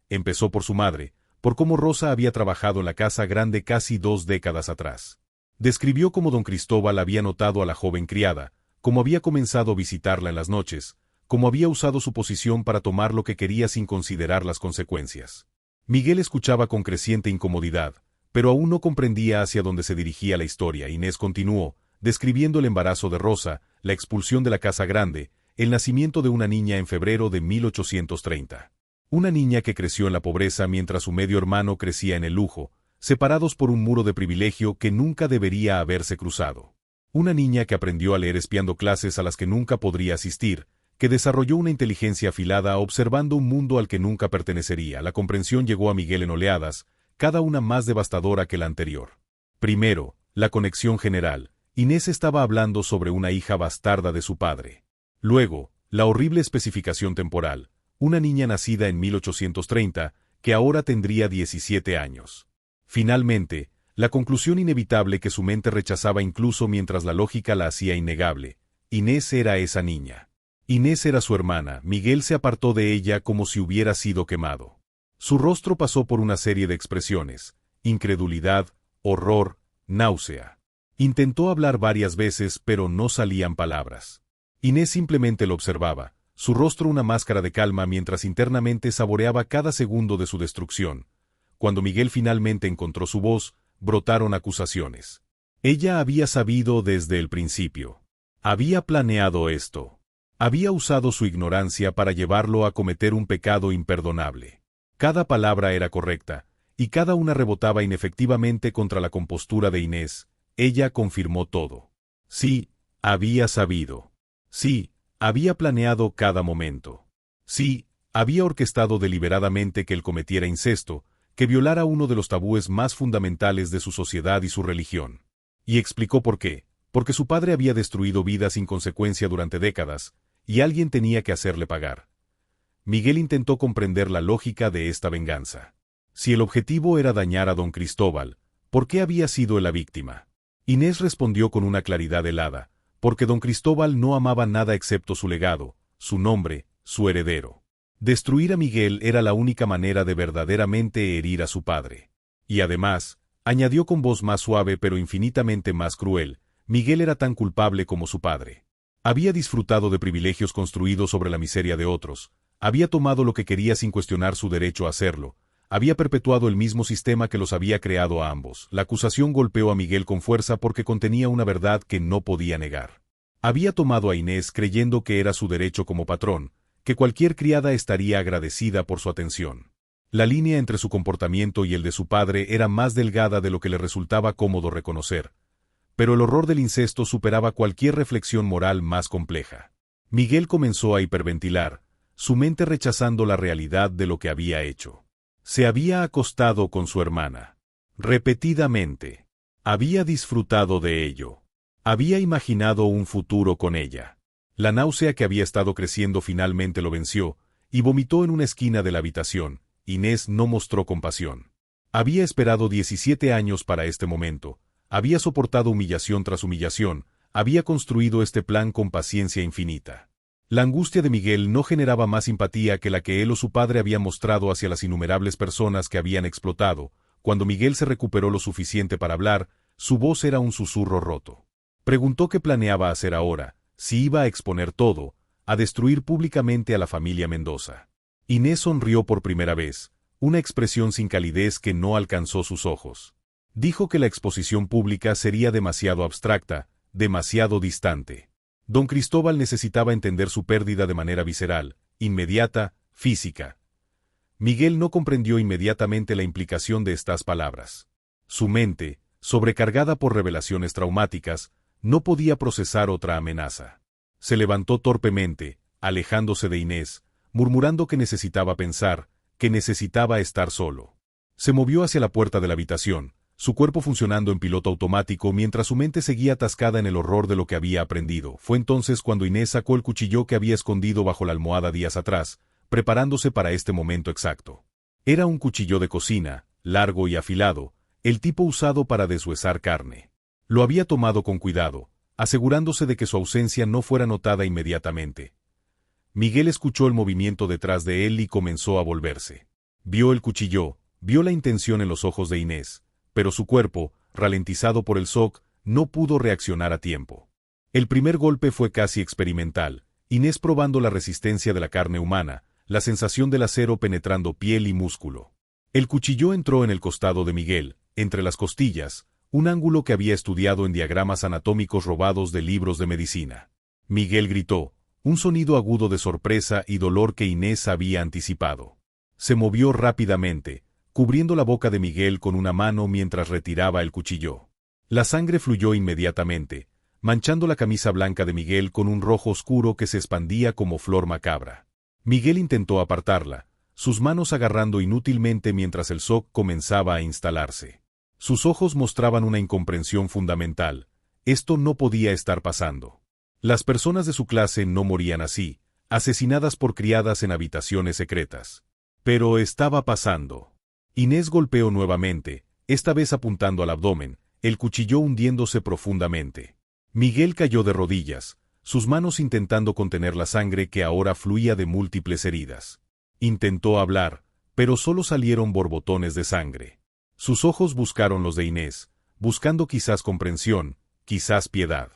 Empezó por su madre, por cómo Rosa había trabajado en la casa grande casi 2 décadas atrás. Describió cómo don Cristóbal había notado a la joven criada, cómo había comenzado a visitarla en las noches, cómo había usado su posición para tomar lo que quería sin considerar las consecuencias. Miguel escuchaba con creciente incomodidad, pero aún no comprendía hacia dónde se dirigía la historia. Inés continuó, describiendo el embarazo de Rosa, la expulsión de la casa grande, el nacimiento de una niña en febrero de 1830. Una niña que creció en la pobreza mientras su medio hermano crecía en el lujo, separados por un muro de privilegio que nunca debería haberse cruzado. Una niña que aprendió a leer espiando clases a las que nunca podría asistir, que desarrolló una inteligencia afilada observando un mundo al que nunca pertenecería. La comprensión llegó a Miguel en oleadas, cada una más devastadora que la anterior. Primero, la conexión general. Inés estaba hablando sobre una hija bastarda de su padre. Luego, la horrible especificación temporal. Una niña nacida en 1830, que ahora tendría 17 años. Finalmente, la conclusión inevitable que su mente rechazaba incluso mientras la lógica la hacía innegable. Inés era esa niña. Inés era su hermana. Miguel se apartó de ella como si hubiera sido quemado. Su rostro pasó por una serie de expresiones: incredulidad, horror, náusea. Intentó hablar varias veces, pero no salían palabras. Inés simplemente lo observaba, su rostro una máscara de calma mientras internamente saboreaba cada segundo de su destrucción. Cuando Miguel finalmente encontró su voz, brotaron acusaciones. Ella había sabido desde el principio. Había planeado esto. Había usado su ignorancia para llevarlo a cometer un pecado imperdonable. Cada palabra era correcta, y cada una rebotaba inefectivamente contra la compostura de Inés. Ella confirmó todo. Sí, había sabido. Sí, había planeado cada momento. Sí, había orquestado deliberadamente que él cometiera incesto, que violara uno de los tabúes más fundamentales de su sociedad y su religión. Y explicó por qué. Porque su padre había destruido vidas sin consecuencia durante décadas, y alguien tenía que hacerle pagar. Miguel intentó comprender la lógica de esta venganza. Si el objetivo era dañar a don Cristóbal, ¿por qué había sido él la víctima? Inés respondió con una claridad helada: porque don Cristóbal no amaba nada excepto su legado, su nombre, su heredero. Destruir a Miguel era la única manera de verdaderamente herir a su padre. Y además, añadió con voz más suave pero infinitamente más cruel, Miguel era tan culpable como su padre. Había disfrutado de privilegios construidos sobre la miseria de otros, había tomado lo que quería sin cuestionar su derecho a hacerlo, había perpetuado el mismo sistema que los había creado a ambos. La acusación golpeó a Miguel con fuerza porque contenía una verdad que no podía negar. Había tomado a Inés creyendo que era su derecho como patrón, que cualquier criada estaría agradecida por su atención. La línea entre su comportamiento y el de su padre era más delgada de lo que le resultaba cómodo reconocer, pero el horror del incesto superaba cualquier reflexión moral más compleja. Miguel comenzó a hiperventilar, su mente rechazando la realidad de lo que había hecho. Se había acostado con su hermana. Repetidamente. Había disfrutado de ello. Había imaginado un futuro con ella. La náusea que había estado creciendo finalmente lo venció, y vomitó en una esquina de la habitación. Inés no mostró compasión. Había esperado 17 años para este momento, había soportado humillación tras humillación, había construido este plan con paciencia infinita. La angustia de Miguel no generaba más simpatía que la que él o su padre habían mostrado hacia las innumerables personas que habían explotado. Cuando Miguel se recuperó lo suficiente para hablar, su voz era un susurro roto. Preguntó qué planeaba hacer ahora, si iba a exponer todo, a destruir públicamente a la familia Mendoza. Inés sonrió por primera vez, una expresión sin calidez que no alcanzó sus ojos. Dijo que la exposición pública sería demasiado abstracta, demasiado distante. Don Cristóbal necesitaba entender su pérdida de manera visceral, inmediata, física. Miguel no comprendió inmediatamente la implicación de estas palabras. Su mente, sobrecargada por revelaciones traumáticas, no podía procesar otra amenaza. Se levantó torpemente, alejándose de Inés, murmurando que necesitaba pensar, que necesitaba estar solo. Se movió hacia la puerta de la habitación, su cuerpo funcionando en piloto automático mientras su mente seguía atascada en el horror de lo que había aprendido. Fue entonces cuando Inés sacó el cuchillo que había escondido bajo la almohada días atrás, preparándose para este momento exacto. Era un cuchillo de cocina, largo y afilado, el tipo usado para deshuesar carne. Lo había tomado con cuidado, asegurándose de que su ausencia no fuera notada inmediatamente. Miguel escuchó el movimiento detrás de él y comenzó a volverse. Vio el cuchillo, vio la intención en los ojos de Inés, pero su cuerpo, ralentizado por el shock, no pudo reaccionar a tiempo. El primer golpe fue casi experimental, Inés probando la resistencia de la carne humana, la sensación del acero penetrando piel y músculo. El cuchillo entró en el costado de Miguel, entre las costillas, un ángulo que había estudiado en diagramas anatómicos robados de libros de medicina. Miguel gritó, un sonido agudo de sorpresa y dolor que Inés había anticipado. Se movió rápidamente, cubriendo la boca de Miguel con una mano mientras retiraba el cuchillo. La sangre fluyó inmediatamente, manchando la camisa blanca de Miguel con un rojo oscuro que se expandía como flor macabra. Miguel intentó apartarla, sus manos agarrando inútilmente mientras el shock comenzaba a instalarse. Sus ojos mostraban una incomprensión fundamental. Esto no podía estar pasando. Las personas de su clase no morían así, asesinadas por criadas en habitaciones secretas. Pero estaba pasando. Inés golpeó nuevamente, esta vez apuntando al abdomen, el cuchillo hundiéndose profundamente. Miguel cayó de rodillas, sus manos intentando contener la sangre que ahora fluía de múltiples heridas. Intentó hablar, pero solo salieron borbotones de sangre. Sus ojos buscaron los de Inés, buscando quizás comprensión, quizás piedad.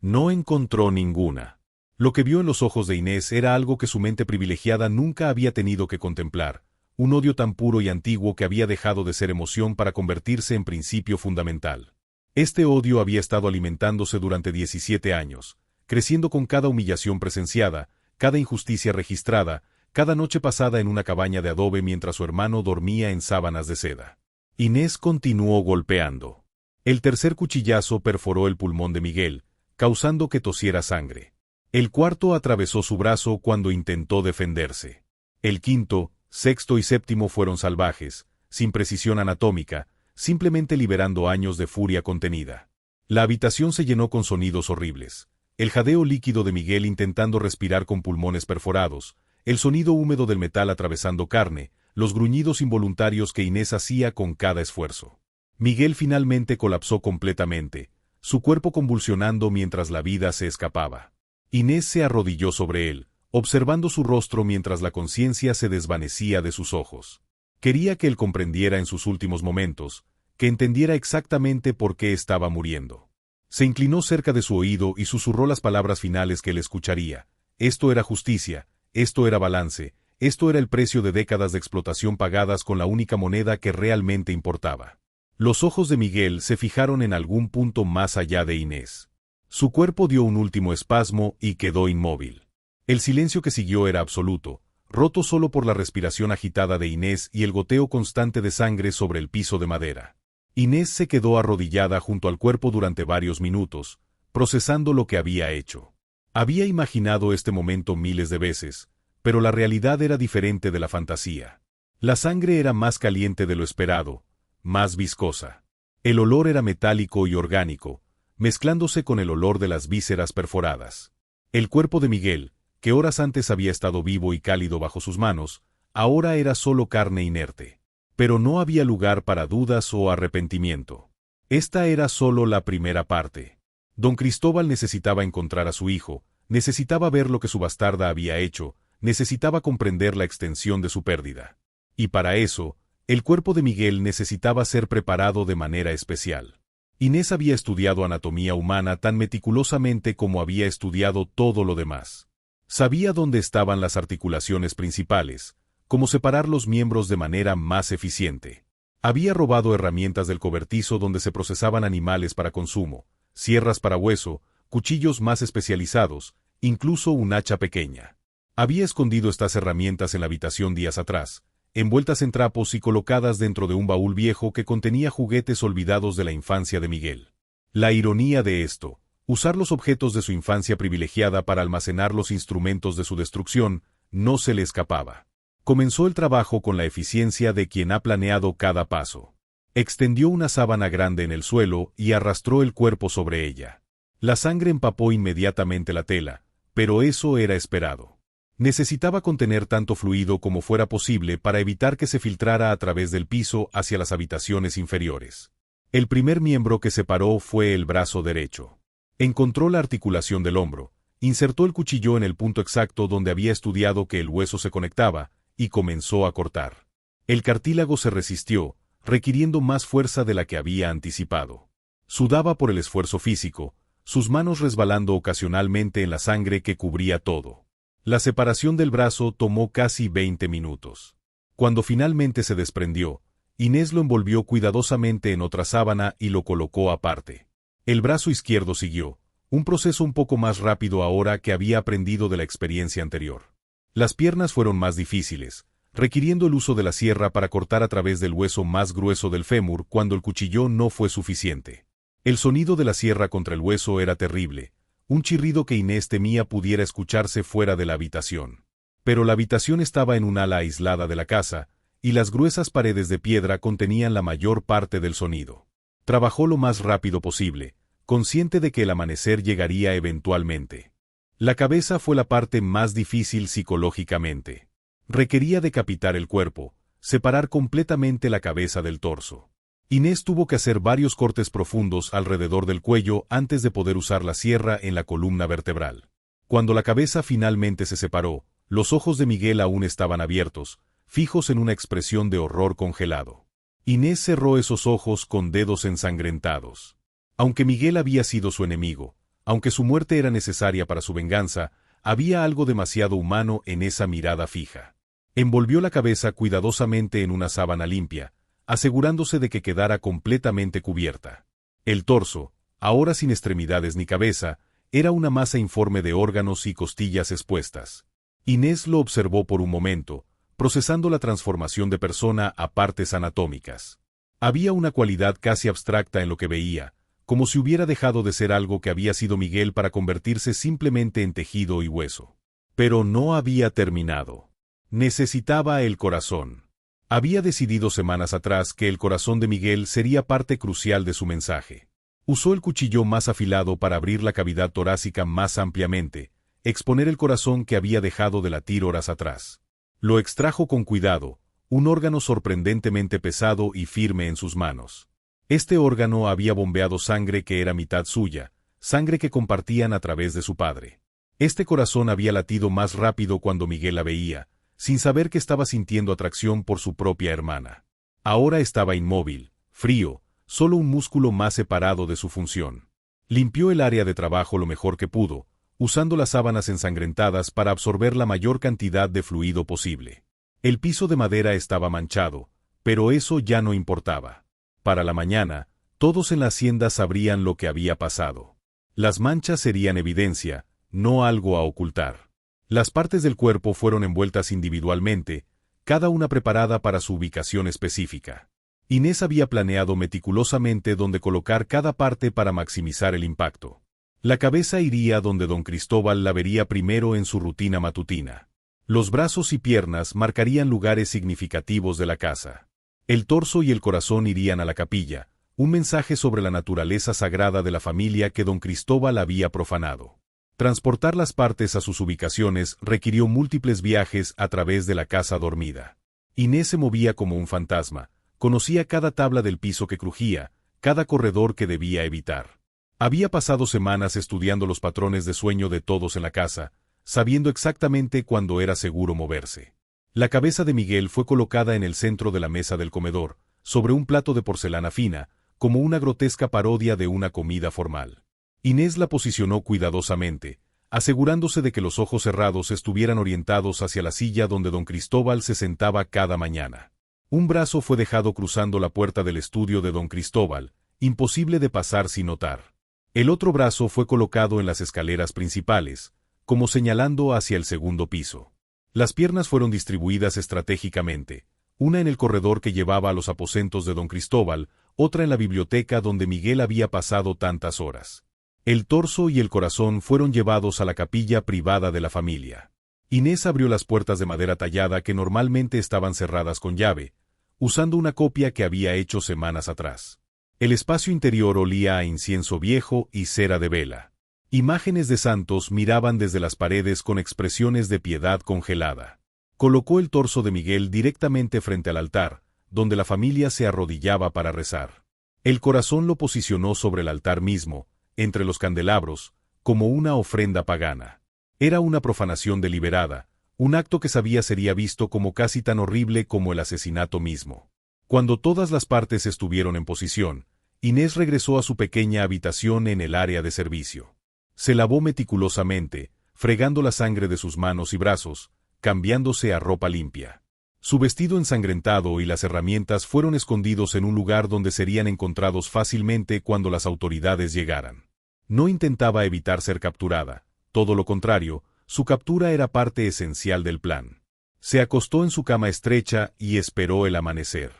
No encontró ninguna. Lo que vio en los ojos de Inés era algo que su mente privilegiada nunca había tenido que contemplar, un odio tan puro y antiguo que había dejado de ser emoción para convertirse en principio fundamental. Este odio había estado alimentándose durante 17 años, creciendo con cada humillación presenciada, cada injusticia registrada, cada noche pasada en una cabaña de adobe mientras su hermano dormía en sábanas de seda. Inés continuó golpeando. El tercer cuchillazo perforó el pulmón de Miguel, causando que tosiera sangre. El cuarto atravesó su brazo cuando intentó defenderse. El quinto, sexto y séptimo fueron salvajes, sin precisión anatómica, simplemente liberando años de furia contenida. La habitación se llenó con sonidos horribles. El jadeo líquido de Miguel intentando respirar con pulmones perforados, el sonido húmedo del metal atravesando carne, los gruñidos involuntarios que Inés hacía con cada esfuerzo. Miguel finalmente colapsó completamente, su cuerpo convulsionando mientras la vida se escapaba. Inés se arrodilló sobre él, observando su rostro mientras la conciencia se desvanecía de sus ojos. Quería que él comprendiera en sus últimos momentos, que entendiera exactamente por qué estaba muriendo. Se inclinó cerca de su oído y susurró las palabras finales que él escucharía. Esto era justicia, esto era balance, esto era el precio de décadas de explotación pagadas con la única moneda que realmente importaba. Los ojos de Miguel se fijaron en algún punto más allá de Inés. Su cuerpo dio un último espasmo y quedó inmóvil. El silencio que siguió era absoluto, roto solo por la respiración agitada de Inés y el goteo constante de sangre sobre el piso de madera. Inés se quedó arrodillada junto al cuerpo durante varios minutos, procesando lo que había hecho. Había imaginado este momento miles de veces, pero la realidad era diferente de la fantasía. La sangre era más caliente de lo esperado, más viscosa. El olor era metálico y orgánico, mezclándose con el olor de las vísceras perforadas. El cuerpo de Miguel, que horas antes había estado vivo y cálido bajo sus manos, ahora era solo carne inerte. Pero no había lugar para dudas o arrepentimiento. Esta era solo la primera parte. Don Cristóbal necesitaba encontrar a su hijo, necesitaba ver lo que su bastarda había hecho, necesitaba comprender la extensión de su pérdida. Y para eso, el cuerpo de Miguel necesitaba ser preparado de manera especial. Inés había estudiado anatomía humana tan meticulosamente como había estudiado todo lo demás. Sabía dónde estaban las articulaciones principales, como separar los miembros de manera más eficiente. Había robado herramientas del cobertizo donde se procesaban animales para consumo, sierras para hueso, cuchillos más especializados, incluso un hacha pequeña. Había escondido estas herramientas en la habitación días atrás, envueltas en trapos y colocadas dentro de un baúl viejo que contenía juguetes olvidados de la infancia de Miguel. La ironía de esto, usar los objetos de su infancia privilegiada para almacenar los instrumentos de su destrucción, no se le escapaba. Comenzó el trabajo con la eficiencia de quien ha planeado cada paso. Extendió una sábana grande en el suelo y arrastró el cuerpo sobre ella. La sangre empapó inmediatamente la tela, pero eso era esperado. Necesitaba contener tanto fluido como fuera posible para evitar que se filtrara a través del piso hacia las habitaciones inferiores. El primer miembro que separó fue el brazo derecho. Encontró la articulación del hombro, insertó el cuchillo en el punto exacto donde había estudiado que el hueso se conectaba, y comenzó a cortar. El cartílago se resistió, requiriendo más fuerza de la que había anticipado. Sudaba por el esfuerzo físico, sus manos resbalando ocasionalmente en la sangre que cubría todo. La separación del brazo tomó casi 20 minutos. Cuando finalmente se desprendió, Inés lo envolvió cuidadosamente en otra sábana y lo colocó aparte. El brazo izquierdo siguió, un proceso un poco más rápido ahora que había aprendido de la experiencia anterior. Las piernas fueron más difíciles, requiriendo el uso de la sierra para cortar a través del hueso más grueso del fémur cuando el cuchillo no fue suficiente. El sonido de la sierra contra el hueso era terrible, un chirrido que Inés temía pudiera escucharse fuera de la habitación. Pero la habitación estaba en un ala aislada de la casa, y las gruesas paredes de piedra contenían la mayor parte del sonido. Trabajó lo más rápido posible, consciente de que el amanecer llegaría eventualmente. La cabeza fue la parte más difícil psicológicamente. Requería decapitar el cuerpo, separar completamente la cabeza del torso. Inés tuvo que hacer varios cortes profundos alrededor del cuello antes de poder usar la sierra en la columna vertebral. Cuando la cabeza finalmente se separó, los ojos de Miguel aún estaban abiertos, fijos en una expresión de horror congelado. Inés cerró esos ojos con dedos ensangrentados. Aunque Miguel había sido su enemigo, aunque su muerte era necesaria para su venganza, había algo demasiado humano en esa mirada fija. Envolvió la cabeza cuidadosamente en una sábana limpia, asegurándose de que quedara completamente cubierta. El torso, ahora sin extremidades ni cabeza, era una masa informe de órganos y costillas expuestas. Inés lo observó por un momento, procesando la transformación de persona a partes anatómicas. Había una cualidad casi abstracta en lo que veía, como si hubiera dejado de ser algo que había sido Miguel para convertirse simplemente en tejido y hueso. Pero no había terminado. Necesitaba el corazón. Había decidido semanas atrás que el corazón de Miguel sería parte crucial de su mensaje. Usó el cuchillo más afilado para abrir la cavidad torácica más ampliamente, exponer el corazón que había dejado de latir horas atrás. Lo extrajo con cuidado, un órgano sorprendentemente pesado y firme en sus manos. Este órgano había bombeado sangre que era mitad suya, sangre que compartían a través de su padre. Este corazón había latido más rápido cuando Miguel la veía, sin saber que estaba sintiendo atracción por su propia hermana. Ahora estaba inmóvil, frío, solo un músculo más separado de su función. Limpió el área de trabajo lo mejor que pudo, usando las sábanas ensangrentadas para absorber la mayor cantidad de fluido posible. El piso de madera estaba manchado, pero eso ya no importaba. Para la mañana, todos en la hacienda sabrían lo que había pasado. Las manchas serían evidencia, no algo a ocultar. Las partes del cuerpo fueron envueltas individualmente, cada una preparada para su ubicación específica. Inés había planeado meticulosamente dónde colocar cada parte para maximizar el impacto. La cabeza iría donde don Cristóbal la vería primero en su rutina matutina. Los brazos y piernas marcarían lugares significativos de la casa. El torso y el corazón irían a la capilla, un mensaje sobre la naturaleza sagrada de la familia que don Cristóbal había profanado. Transportar las partes a sus ubicaciones requirió múltiples viajes a través de la casa dormida. Inés se movía como un fantasma, conocía cada tabla del piso que crujía, cada corredor que debía evitar. Había pasado semanas estudiando los patrones de sueño de todos en la casa, sabiendo exactamente cuándo era seguro moverse. La cabeza de Miguel fue colocada en el centro de la mesa del comedor, sobre un plato de porcelana fina, como una grotesca parodia de una comida formal. Inés la posicionó cuidadosamente, asegurándose de que los ojos cerrados estuvieran orientados hacia la silla donde don Cristóbal se sentaba cada mañana. Un brazo fue dejado cruzando la puerta del estudio de don Cristóbal, imposible de pasar sin notar. El otro brazo fue colocado en las escaleras principales, como señalando hacia el segundo piso. Las piernas fueron distribuidas estratégicamente, una en el corredor que llevaba a los aposentos de don Cristóbal, otra en la biblioteca donde Miguel había pasado tantas horas. El torso y el corazón fueron llevados a la capilla privada de la familia. Inés abrió las puertas de madera tallada que normalmente estaban cerradas con llave, usando una copia que había hecho semanas atrás. El espacio interior olía a incienso viejo y cera de vela. Imágenes de santos miraban desde las paredes con expresiones de piedad congelada. Colocó el torso de Miguel directamente frente al altar, donde la familia se arrodillaba para rezar. El corazón lo posicionó sobre el altar mismo, entre los candelabros, como una ofrenda pagana. Era una profanación deliberada, un acto que sabía sería visto como casi tan horrible como el asesinato mismo. Cuando todas las partes estuvieron en posición, Inés regresó a su pequeña habitación en el área de servicio. Se lavó meticulosamente, fregando la sangre de sus manos y brazos, cambiándose a ropa limpia. Su vestido ensangrentado y las herramientas fueron escondidos en un lugar donde serían encontrados fácilmente cuando las autoridades llegaran. No intentaba evitar ser capturada, todo lo contrario, su captura era parte esencial del plan. Se acostó en su cama estrecha y esperó el amanecer.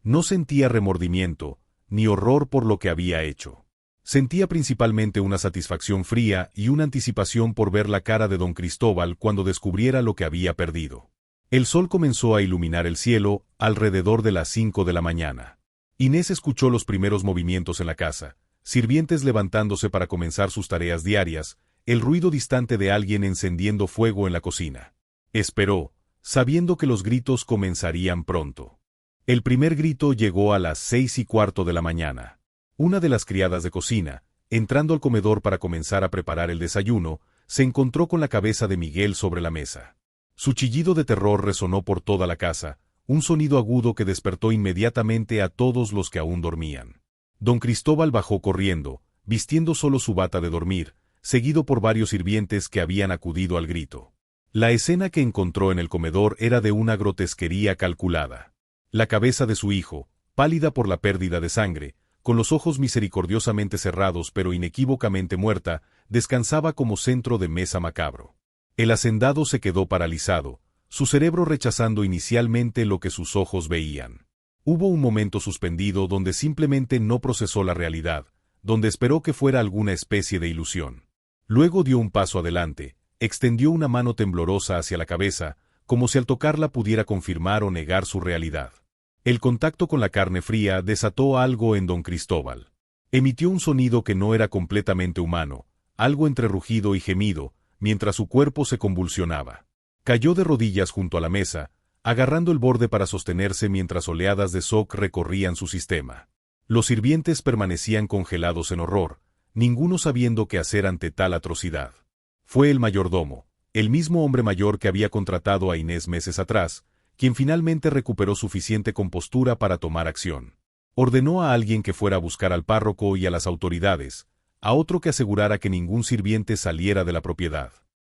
No sentía remordimiento, ni horror por lo que había hecho. Sentía principalmente una satisfacción fría y una anticipación por ver la cara de don Cristóbal cuando descubriera lo que había perdido. El sol comenzó a iluminar el cielo alrededor de las 5 de la mañana. Inés escuchó los primeros movimientos en la casa, sirvientes levantándose para comenzar sus tareas diarias, el ruido distante de alguien encendiendo fuego en la cocina. Esperó, sabiendo que los gritos comenzarían pronto. El primer grito llegó a las 6:15 de la mañana. Una de las criadas de cocina, entrando al comedor para comenzar a preparar el desayuno, se encontró con la cabeza de Miguel sobre la mesa. Su chillido de terror resonó por toda la casa, un sonido agudo que despertó inmediatamente a todos los que aún dormían. Don Cristóbal bajó corriendo, vistiendo solo su bata de dormir, seguido por varios sirvientes que habían acudido al grito. La escena que encontró en el comedor era de una grotesquería calculada. La cabeza de su hijo, pálida por la pérdida de sangre, con los ojos misericordiosamente cerrados pero inequívocamente muerta, descansaba como centro de mesa macabro. El hacendado se quedó paralizado, su cerebro rechazando inicialmente lo que sus ojos veían. Hubo un momento suspendido donde simplemente no procesó la realidad, donde esperó que fuera alguna especie de ilusión. Luego dio un paso adelante, extendió una mano temblorosa hacia la cabeza, como si al tocarla pudiera confirmar o negar su realidad. El contacto con la carne fría desató algo en don Cristóbal. Emitió un sonido que no era completamente humano, algo entre rugido y gemido, mientras su cuerpo se convulsionaba. Cayó de rodillas junto a la mesa, agarrando el borde para sostenerse mientras oleadas de shock recorrían su sistema. Los sirvientes permanecían congelados en horror, ninguno sabiendo qué hacer ante tal atrocidad. Fue el mayordomo, el mismo hombre mayor que había contratado a Inés meses atrás, quien finalmente recuperó suficiente compostura para tomar acción. Ordenó a alguien que fuera a buscar al párroco y a las autoridades, a otro que asegurara que ningún sirviente saliera de la propiedad.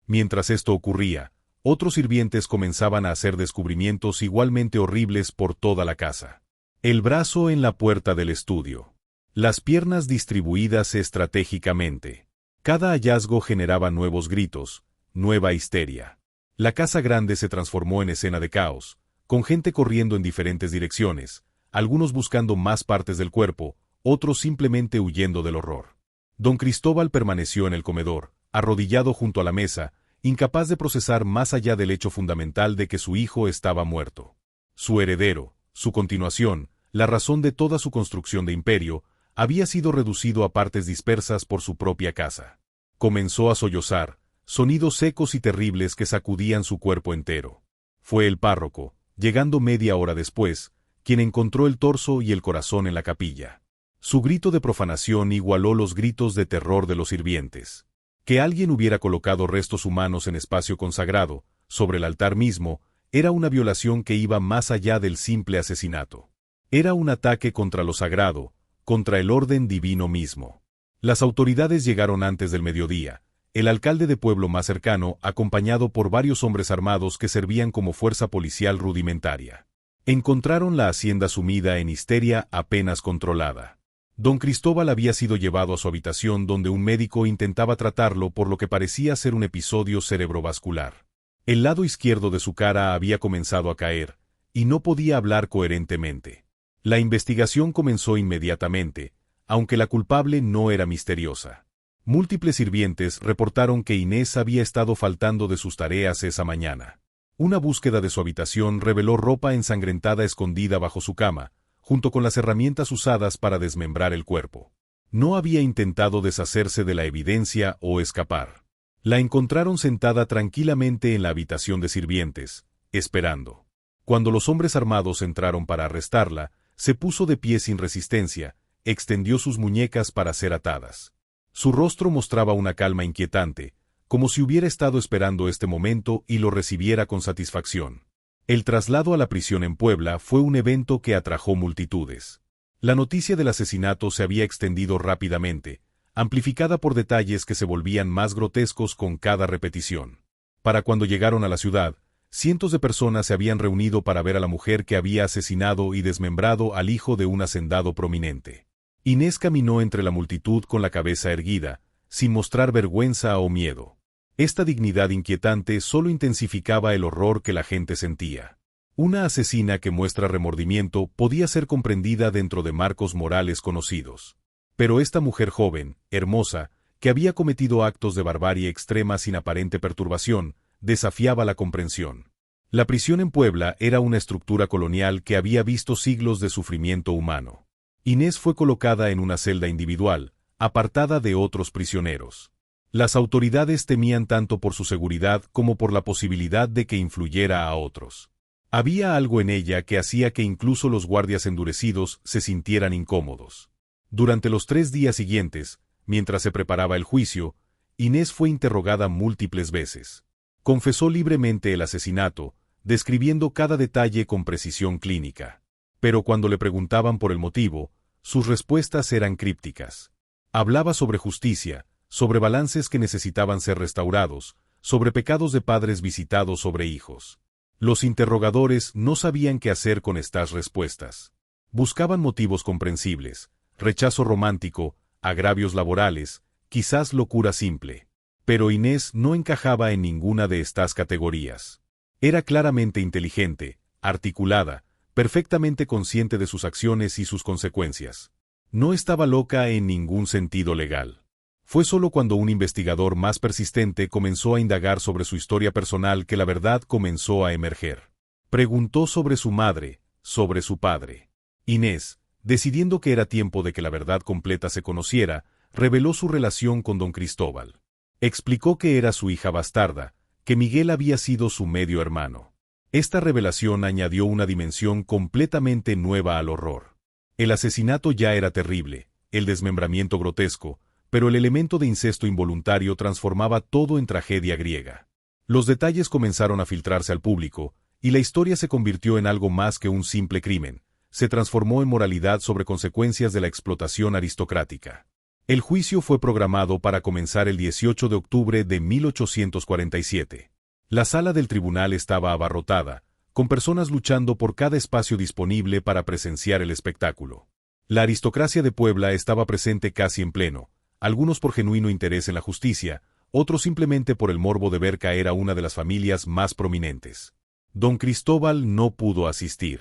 Mientras esto ocurría, otros sirvientes comenzaban a hacer descubrimientos igualmente horribles por toda la casa. El brazo en la puerta del estudio. Las piernas distribuidas estratégicamente. Cada hallazgo generaba nuevos gritos, nueva histeria. La casa grande se transformó en escena de caos, con gente corriendo en diferentes direcciones, algunos buscando más partes del cuerpo, otros simplemente huyendo del horror. Don Cristóbal permaneció en el comedor, arrodillado junto a la mesa, incapaz de procesar más allá del hecho fundamental de que su hijo estaba muerto. Su heredero, su continuación, la razón de toda su construcción de imperio, había sido reducido a partes dispersas por su propia casa. Comenzó a sollozar, sonidos secos y terribles que sacudían su cuerpo entero. Fue el párroco, llegando media hora después, quien encontró el torso y el corazón en la capilla. Su grito de profanación igualó los gritos de terror de los sirvientes. Que alguien hubiera colocado restos humanos en espacio consagrado, sobre el altar mismo, era una violación que iba más allá del simple asesinato. Era un ataque contra lo sagrado, contra el orden divino mismo. Las autoridades llegaron antes del mediodía, el alcalde de pueblo más cercano, acompañado por varios hombres armados que servían como fuerza policial rudimentaria. Encontraron la hacienda sumida en histeria apenas controlada. Don Cristóbal había sido llevado a su habitación donde un médico intentaba tratarlo por lo que parecía ser un episodio cerebrovascular. El lado izquierdo de su cara había comenzado a caer, y no podía hablar coherentemente. La investigación comenzó inmediatamente, aunque la culpable no era misteriosa. Múltiples sirvientes reportaron que Inés había estado faltando de sus tareas esa mañana. Una búsqueda de su habitación reveló ropa ensangrentada escondida bajo su cama, junto con las herramientas usadas para desmembrar el cuerpo. No había intentado deshacerse de la evidencia o escapar. La encontraron sentada tranquilamente en la habitación de sirvientes, esperando. Cuando los hombres armados entraron para arrestarla, se puso de pie sin resistencia, extendió sus muñecas para ser atadas. Su rostro mostraba una calma inquietante, como si hubiera estado esperando este momento y lo recibiera con satisfacción. El traslado a la prisión en Puebla fue un evento que atrajo multitudes. La noticia del asesinato se había extendido rápidamente, amplificada por detalles que se volvían más grotescos con cada repetición. Para cuando llegaron a la ciudad, cientos de personas se habían reunido para ver a la mujer que había asesinado y desmembrado al hijo de un hacendado prominente. Inés caminó entre la multitud con la cabeza erguida, sin mostrar vergüenza o miedo. Esta dignidad inquietante solo intensificaba el horror que la gente sentía. Una asesina que muestra remordimiento podía ser comprendida dentro de marcos morales conocidos. Pero esta mujer joven, hermosa, que había cometido actos de barbarie extrema sin aparente perturbación, desafiaba la comprensión. La prisión en Puebla era una estructura colonial que había visto siglos de sufrimiento humano. Inés fue colocada en una celda individual, apartada de otros prisioneros. Las autoridades temían tanto por su seguridad como por la posibilidad de que influyera a otros. Había algo en ella que hacía que incluso los guardias endurecidos se sintieran incómodos. Durante los 3 días siguientes, mientras se preparaba el juicio, Inés fue interrogada múltiples veces. Confesó libremente el asesinato, describiendo cada detalle con precisión clínica. Pero cuando le preguntaban por el motivo, sus respuestas eran crípticas. Hablaba sobre justicia, sobre balances que necesitaban ser restaurados, sobre pecados de padres visitados sobre hijos. Los interrogadores no sabían qué hacer con estas respuestas. Buscaban motivos comprensibles, rechazo romántico, agravios laborales, quizás locura simple. Pero Inés no encajaba en ninguna de estas categorías. Era claramente inteligente, articulada, perfectamente consciente de sus acciones y sus consecuencias. No estaba loca en ningún sentido legal. Fue solo cuando un investigador más persistente comenzó a indagar sobre su historia personal que la verdad comenzó a emerger. Preguntó sobre su madre, sobre su padre. Inés, decidiendo que era tiempo de que la verdad completa se conociera, reveló su relación con don Cristóbal. Explicó que era su hija bastarda, que Miguel había sido su medio hermano. Esta revelación añadió una dimensión completamente nueva al horror. El asesinato ya era terrible, el desmembramiento grotesco, pero el elemento de incesto involuntario transformaba todo en tragedia griega. Los detalles comenzaron a filtrarse al público, y la historia se convirtió en algo más que un simple crimen. Se transformó en moralidad sobre consecuencias de la explotación aristocrática. El juicio fue programado para comenzar el 18 de octubre de 1847. La sala del tribunal estaba abarrotada, con personas luchando por cada espacio disponible para presenciar el espectáculo. La aristocracia de Puebla estaba presente casi en pleno, algunos por genuino interés en la justicia, otros simplemente por el morbo de ver caer a una de las familias más prominentes. Don Cristóbal no pudo asistir.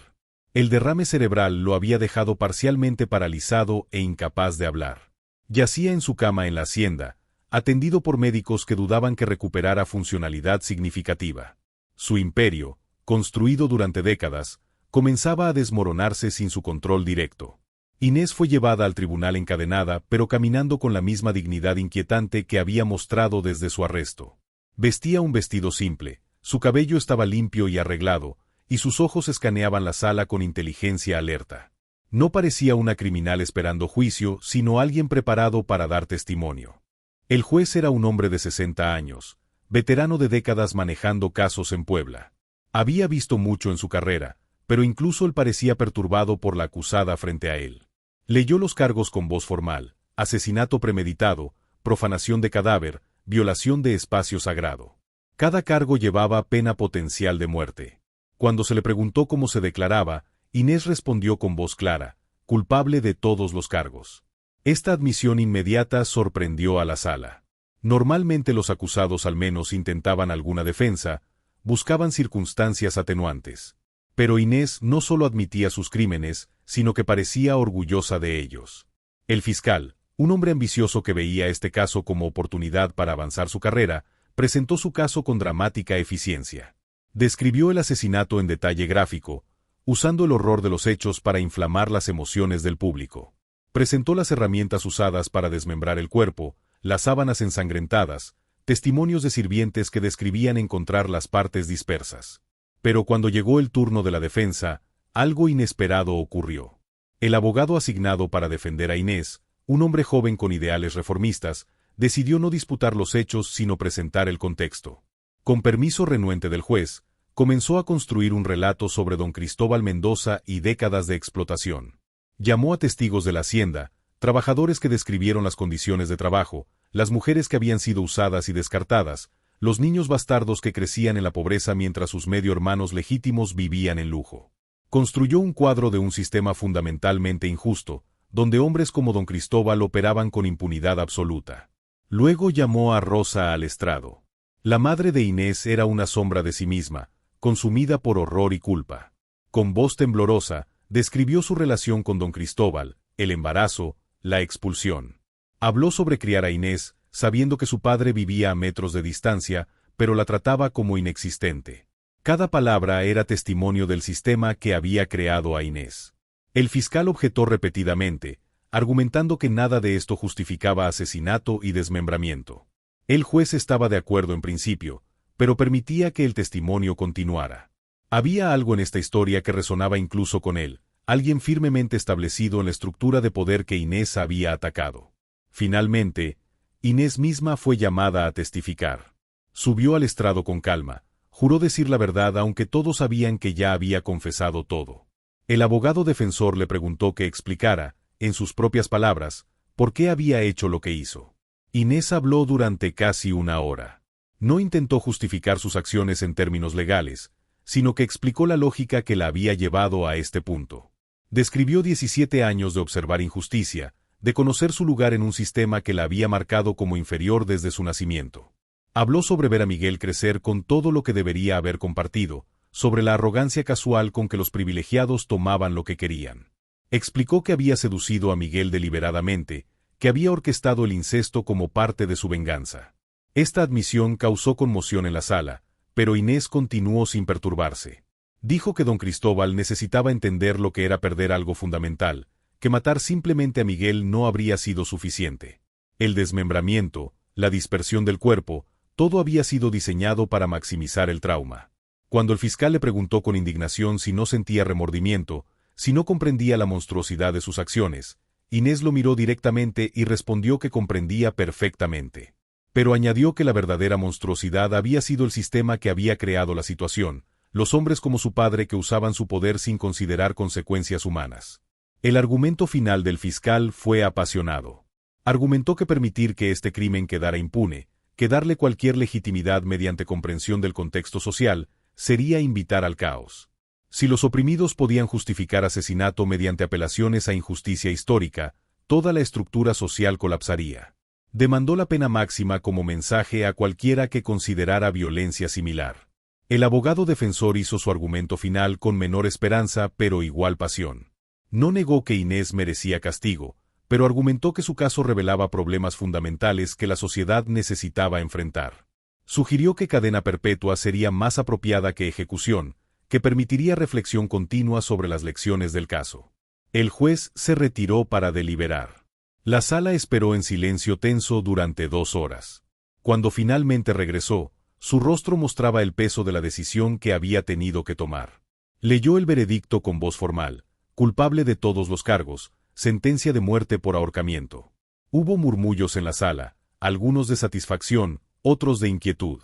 El derrame cerebral lo había dejado parcialmente paralizado e incapaz de hablar. Yacía en su cama en la hacienda, atendido por médicos que dudaban que recuperara funcionalidad significativa. Su imperio, construido durante décadas, comenzaba a desmoronarse sin su control directo. Inés fue llevada al tribunal encadenada, pero caminando con la misma dignidad inquietante que había mostrado desde su arresto. Vestía un vestido simple, su cabello estaba limpio y arreglado, y sus ojos escaneaban la sala con inteligencia alerta. No parecía una criminal esperando juicio, sino alguien preparado para dar testimonio. El juez era un hombre de 60 años, veterano de décadas manejando casos en Puebla. Había visto mucho en su carrera, pero incluso él parecía perturbado por la acusada frente a él. Leyó los cargos con voz formal: asesinato premeditado, profanación de cadáver, violación de espacio sagrado. Cada cargo llevaba pena potencial de muerte. Cuando se le preguntó cómo se declaraba, Inés respondió con voz clara: culpable de todos los cargos. Esta admisión inmediata sorprendió a la sala. Normalmente los acusados al menos intentaban alguna defensa, buscaban circunstancias atenuantes. Pero Inés no solo admitía sus crímenes, sino que parecía orgullosa de ellos. El fiscal, un hombre ambicioso que veía este caso como oportunidad para avanzar su carrera, presentó su caso con dramática eficiencia. Describió el asesinato en detalle gráfico, usando el horror de los hechos para inflamar las emociones del público. Presentó las herramientas usadas para desmembrar el cuerpo, las sábanas ensangrentadas, testimonios de sirvientes que describían encontrar las partes dispersas. Pero cuando llegó el turno de la defensa, algo inesperado ocurrió. El abogado asignado para defender a Inés, un hombre joven con ideales reformistas, decidió no disputar los hechos sino presentar el contexto. Con permiso renuente del juez, comenzó a construir un relato sobre don Cristóbal Mendoza y décadas de explotación. Llamó a testigos de la hacienda, trabajadores que describieron las condiciones de trabajo, las mujeres que habían sido usadas y descartadas, los niños bastardos que crecían en la pobreza mientras sus medio hermanos legítimos vivían en lujo. Construyó un cuadro de un sistema fundamentalmente injusto, donde hombres como don Cristóbal operaban con impunidad absoluta. Luego llamó a Rosa al estrado. La madre de Inés era una sombra de sí misma, consumida por horror y culpa. Con voz temblorosa, describió su relación con don Cristóbal, el embarazo, la expulsión. Habló sobre criar a Inés, sabiendo que su padre vivía a metros de distancia, pero la trataba como inexistente. Cada palabra era testimonio del sistema que había creado a Inés. El fiscal objetó repetidamente, argumentando que nada de esto justificaba asesinato y desmembramiento. El juez estaba de acuerdo en principio, pero permitía que el testimonio continuara. Había algo en esta historia que resonaba incluso con él, alguien firmemente establecido en la estructura de poder que Inés había atacado. Finalmente, Inés misma fue llamada a testificar. Subió al estrado con calma, juró decir la verdad aunque todos sabían que ya había confesado todo. El abogado defensor le preguntó que explicara, en sus propias palabras, por qué había hecho lo que hizo. Inés habló durante casi una hora. No intentó justificar sus acciones en términos legales, sino que explicó la lógica que la había llevado a este punto. Describió 17 años de observar injusticia, de conocer su lugar en un sistema que la había marcado como inferior desde su nacimiento. Habló sobre ver a Miguel crecer con todo lo que debería haber compartido, sobre la arrogancia casual con que los privilegiados tomaban lo que querían. Explicó que había seducido a Miguel deliberadamente, que había orquestado el incesto como parte de su venganza. Esta admisión causó conmoción en la sala, pero Inés continuó sin perturbarse. Dijo que don Cristóbal necesitaba entender lo que era perder algo fundamental, que matar simplemente a Miguel no habría sido suficiente. El desmembramiento, la dispersión del cuerpo, todo había sido diseñado para maximizar el trauma. Cuando el fiscal le preguntó con indignación si no sentía remordimiento, si no comprendía la monstruosidad de sus acciones, Inés lo miró directamente y respondió que comprendía perfectamente. Pero añadió que la verdadera monstruosidad había sido el sistema que había creado la situación, los hombres como su padre que usaban su poder sin considerar consecuencias humanas. El argumento final del fiscal fue apasionado. Argumentó que permitir que este crimen quedara impune, que darle cualquier legitimidad mediante comprensión del contexto social, sería invitar al caos. Si los oprimidos podían justificar asesinato mediante apelaciones a injusticia histórica, toda la estructura social colapsaría. Demandó la pena máxima como mensaje a cualquiera que considerara violencia similar. El abogado defensor hizo su argumento final con menor esperanza pero igual pasión. No negó que Inés merecía castigo, pero argumentó que su caso revelaba problemas fundamentales que la sociedad necesitaba enfrentar. Sugirió que cadena perpetua sería más apropiada que ejecución, que permitiría reflexión continua sobre las lecciones del caso. El juez se retiró para deliberar. La sala esperó en silencio tenso durante 2 horas. Cuando finalmente regresó, su rostro mostraba el peso de la decisión que había tenido que tomar. Leyó el veredicto con voz formal: culpable de todos los cargos, sentencia de muerte por ahorcamiento. Hubo murmullos en la sala, algunos de satisfacción, otros de inquietud.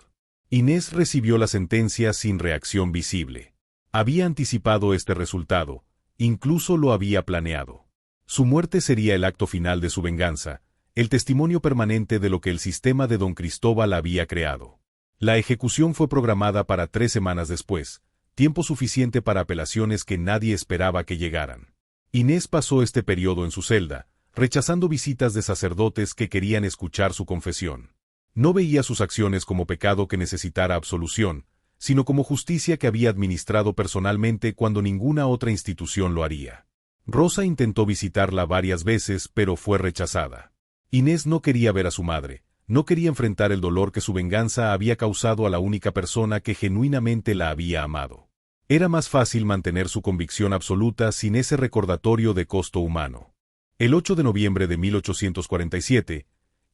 Inés recibió la sentencia sin reacción visible. Había anticipado este resultado, incluso lo había planeado. Su muerte sería el acto final de su venganza, el testimonio permanente de lo que el sistema de don Cristóbal había creado. La ejecución fue programada para 3 semanas después, tiempo suficiente para apelaciones que nadie esperaba que llegaran. Inés pasó este periodo en su celda, rechazando visitas de sacerdotes que querían escuchar su confesión. No veía sus acciones como pecado que necesitara absolución, sino como justicia que había administrado personalmente cuando ninguna otra institución lo haría. Rosa intentó visitarla varias veces, pero fue rechazada. Inés no quería ver a su madre, no quería enfrentar el dolor que su venganza había causado a la única persona que genuinamente la había amado. Era más fácil mantener su convicción absoluta sin ese recordatorio de costo humano. El 8 de noviembre de 1847,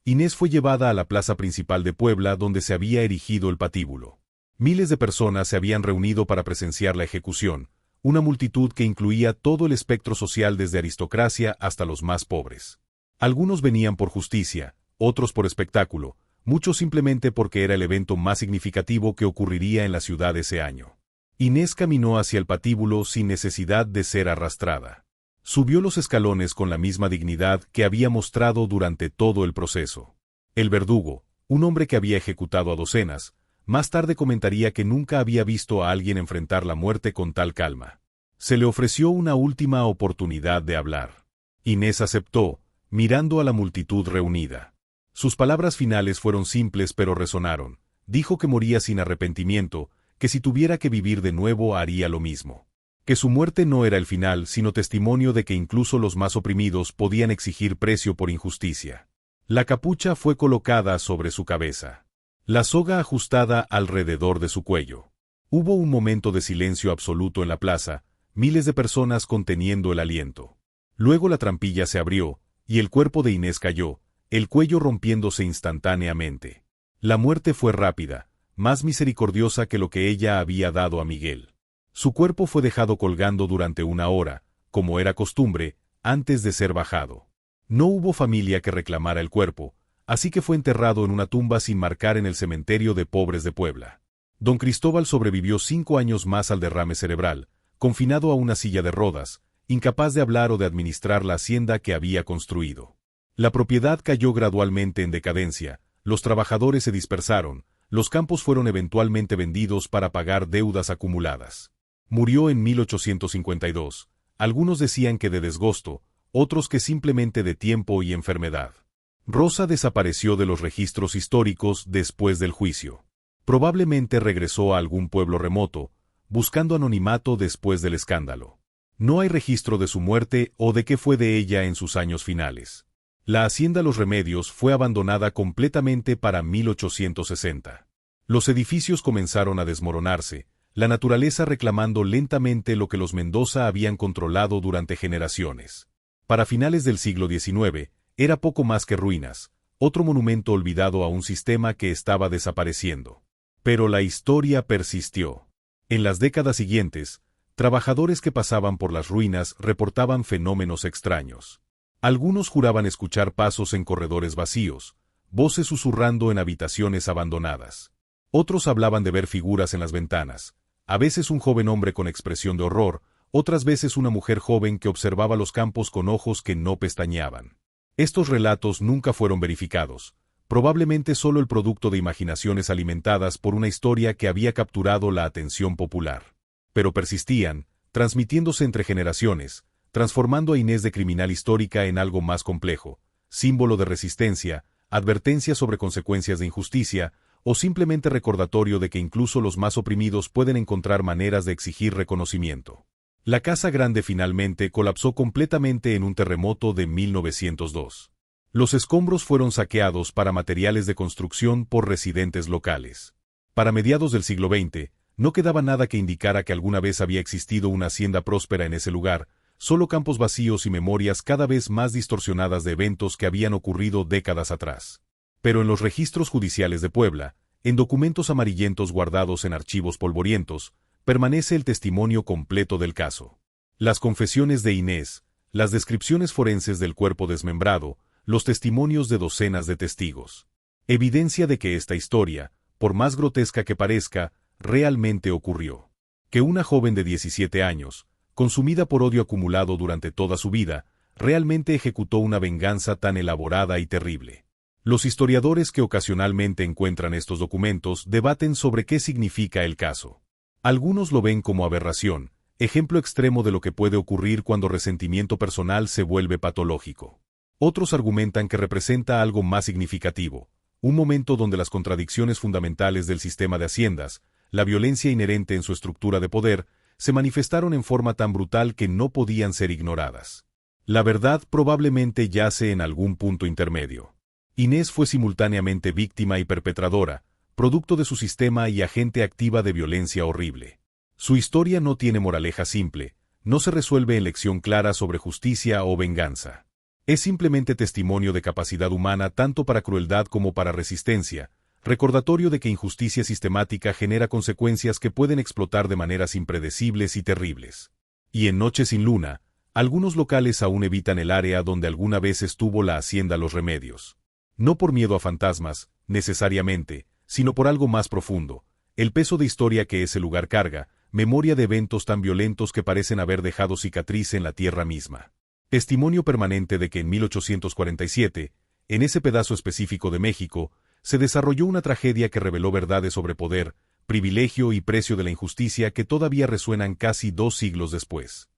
Inés fue llevada a la plaza principal de Puebla donde se había erigido el patíbulo. Miles de personas se habían reunido para presenciar la ejecución, una multitud que incluía todo el espectro social desde aristocracia hasta los más pobres. Algunos venían por justicia, otros por espectáculo, muchos simplemente porque era el evento más significativo que ocurriría en la ciudad ese año. Inés caminó hacia el patíbulo sin necesidad de ser arrastrada. Subió los escalones con la misma dignidad que había mostrado durante todo el proceso. El verdugo, un hombre que había ejecutado a docenas, más tarde comentaría que nunca había visto a alguien enfrentar la muerte con tal calma. Se le ofreció una última oportunidad de hablar. Inés aceptó, mirando a la multitud reunida. Sus palabras finales fueron simples pero resonaron. Dijo que moría sin arrepentimiento, que si tuviera que vivir de nuevo haría lo mismo. Que su muerte no era el final, sino testimonio de que incluso los más oprimidos podían exigir precio por injusticia. La capucha fue colocada sobre su cabeza. La soga ajustada alrededor de su cuello. Hubo un momento de silencio absoluto en la plaza, miles de personas conteniendo el aliento. Luego la trampilla se abrió, y el cuerpo de Inés cayó, el cuello rompiéndose instantáneamente. La muerte fue rápida, más misericordiosa que lo que ella había dado a Miguel. Su cuerpo fue dejado colgando durante 1 hora, como era costumbre, antes de ser bajado. No hubo familia que reclamara el cuerpo, así que fue enterrado en una tumba sin marcar en el cementerio de pobres de Puebla. Don Cristóbal sobrevivió 5 años más al derrame cerebral, confinado a una silla de ruedas, incapaz de hablar o de administrar la hacienda que había construido. La propiedad cayó gradualmente en decadencia, los trabajadores se dispersaron, los campos fueron eventualmente vendidos para pagar deudas acumuladas. Murió en 1852, algunos decían que de desgosto, otros que simplemente de tiempo y enfermedad. Rosa desapareció de los registros históricos después del juicio. Probablemente regresó a algún pueblo remoto, buscando anonimato después del escándalo. No hay registro de su muerte o de qué fue de ella en sus años finales. La hacienda Los Remedios fue abandonada completamente para 1860. Los edificios comenzaron a desmoronarse, la naturaleza reclamando lentamente lo que los Mendoza habían controlado durante generaciones. Para finales del siglo XIX, era poco más que ruinas, otro monumento olvidado a un sistema que estaba desapareciendo. Pero la historia persistió. En las décadas siguientes, trabajadores que pasaban por las ruinas reportaban fenómenos extraños. Algunos juraban escuchar pasos en corredores vacíos, voces susurrando en habitaciones abandonadas. Otros hablaban de ver figuras en las ventanas, a veces un joven hombre con expresión de horror, otras veces una mujer joven que observaba los campos con ojos que no pestañeaban. Estos relatos nunca fueron verificados, probablemente solo el producto de imaginaciones alimentadas por una historia que había capturado la atención popular. Pero persistían, transmitiéndose entre generaciones, transformando a Inés de criminal histórica en algo más complejo, símbolo de resistencia, advertencia sobre consecuencias de injusticia, o simplemente recordatorio de que incluso los más oprimidos pueden encontrar maneras de exigir reconocimiento. La Casa Grande finalmente colapsó completamente en un terremoto de 1902. Los escombros fueron saqueados para materiales de construcción por residentes locales. Para mediados del siglo XX, no quedaba nada que indicara que alguna vez había existido una hacienda próspera en ese lugar, solo campos vacíos y memorias cada vez más distorsionadas de eventos que habían ocurrido décadas atrás. Pero en los registros judiciales de Puebla, en documentos amarillentos guardados en archivos polvorientos, permanece el testimonio completo del caso. Las confesiones de Inés, las descripciones forenses del cuerpo desmembrado, los testimonios de docenas de testigos. Evidencia de que esta historia, por más grotesca que parezca, realmente ocurrió. Que una joven de 17 años, consumida por odio acumulado durante toda su vida, realmente ejecutó una venganza tan elaborada y terrible? Los historiadores que ocasionalmente encuentran estos documentos debaten sobre qué significa el caso. Algunos lo ven como aberración, ejemplo extremo de lo que puede ocurrir cuando resentimiento personal se vuelve patológico. Otros argumentan que representa algo más significativo, un momento donde las contradicciones fundamentales del sistema de haciendas, la violencia inherente en su estructura de poder, se manifestaron en forma tan brutal que no podían ser ignoradas. La verdad probablemente yace en algún punto intermedio. Inés fue simultáneamente víctima y perpetradora, producto de su sistema y agente activa de violencia horrible. Su historia no tiene moraleja simple, no se resuelve en lección clara sobre justicia o venganza. Es simplemente testimonio de capacidad humana tanto para crueldad como para resistencia, recordatorio de que injusticia sistemática genera consecuencias que pueden explotar de maneras impredecibles y terribles. Y en Noche sin Luna, algunos locales aún evitan el área donde alguna vez estuvo la hacienda Los Remedios. No por miedo a fantasmas, necesariamente, sino por algo más profundo, el peso de historia que ese lugar carga, memoria de eventos tan violentos que parecen haber dejado cicatriz en la tierra misma. Testimonio permanente de que en 1847, en ese pedazo específico de México, se desarrolló una tragedia que reveló verdades sobre poder, privilegio y precio de la injusticia que todavía resuenan casi 2 siglos después.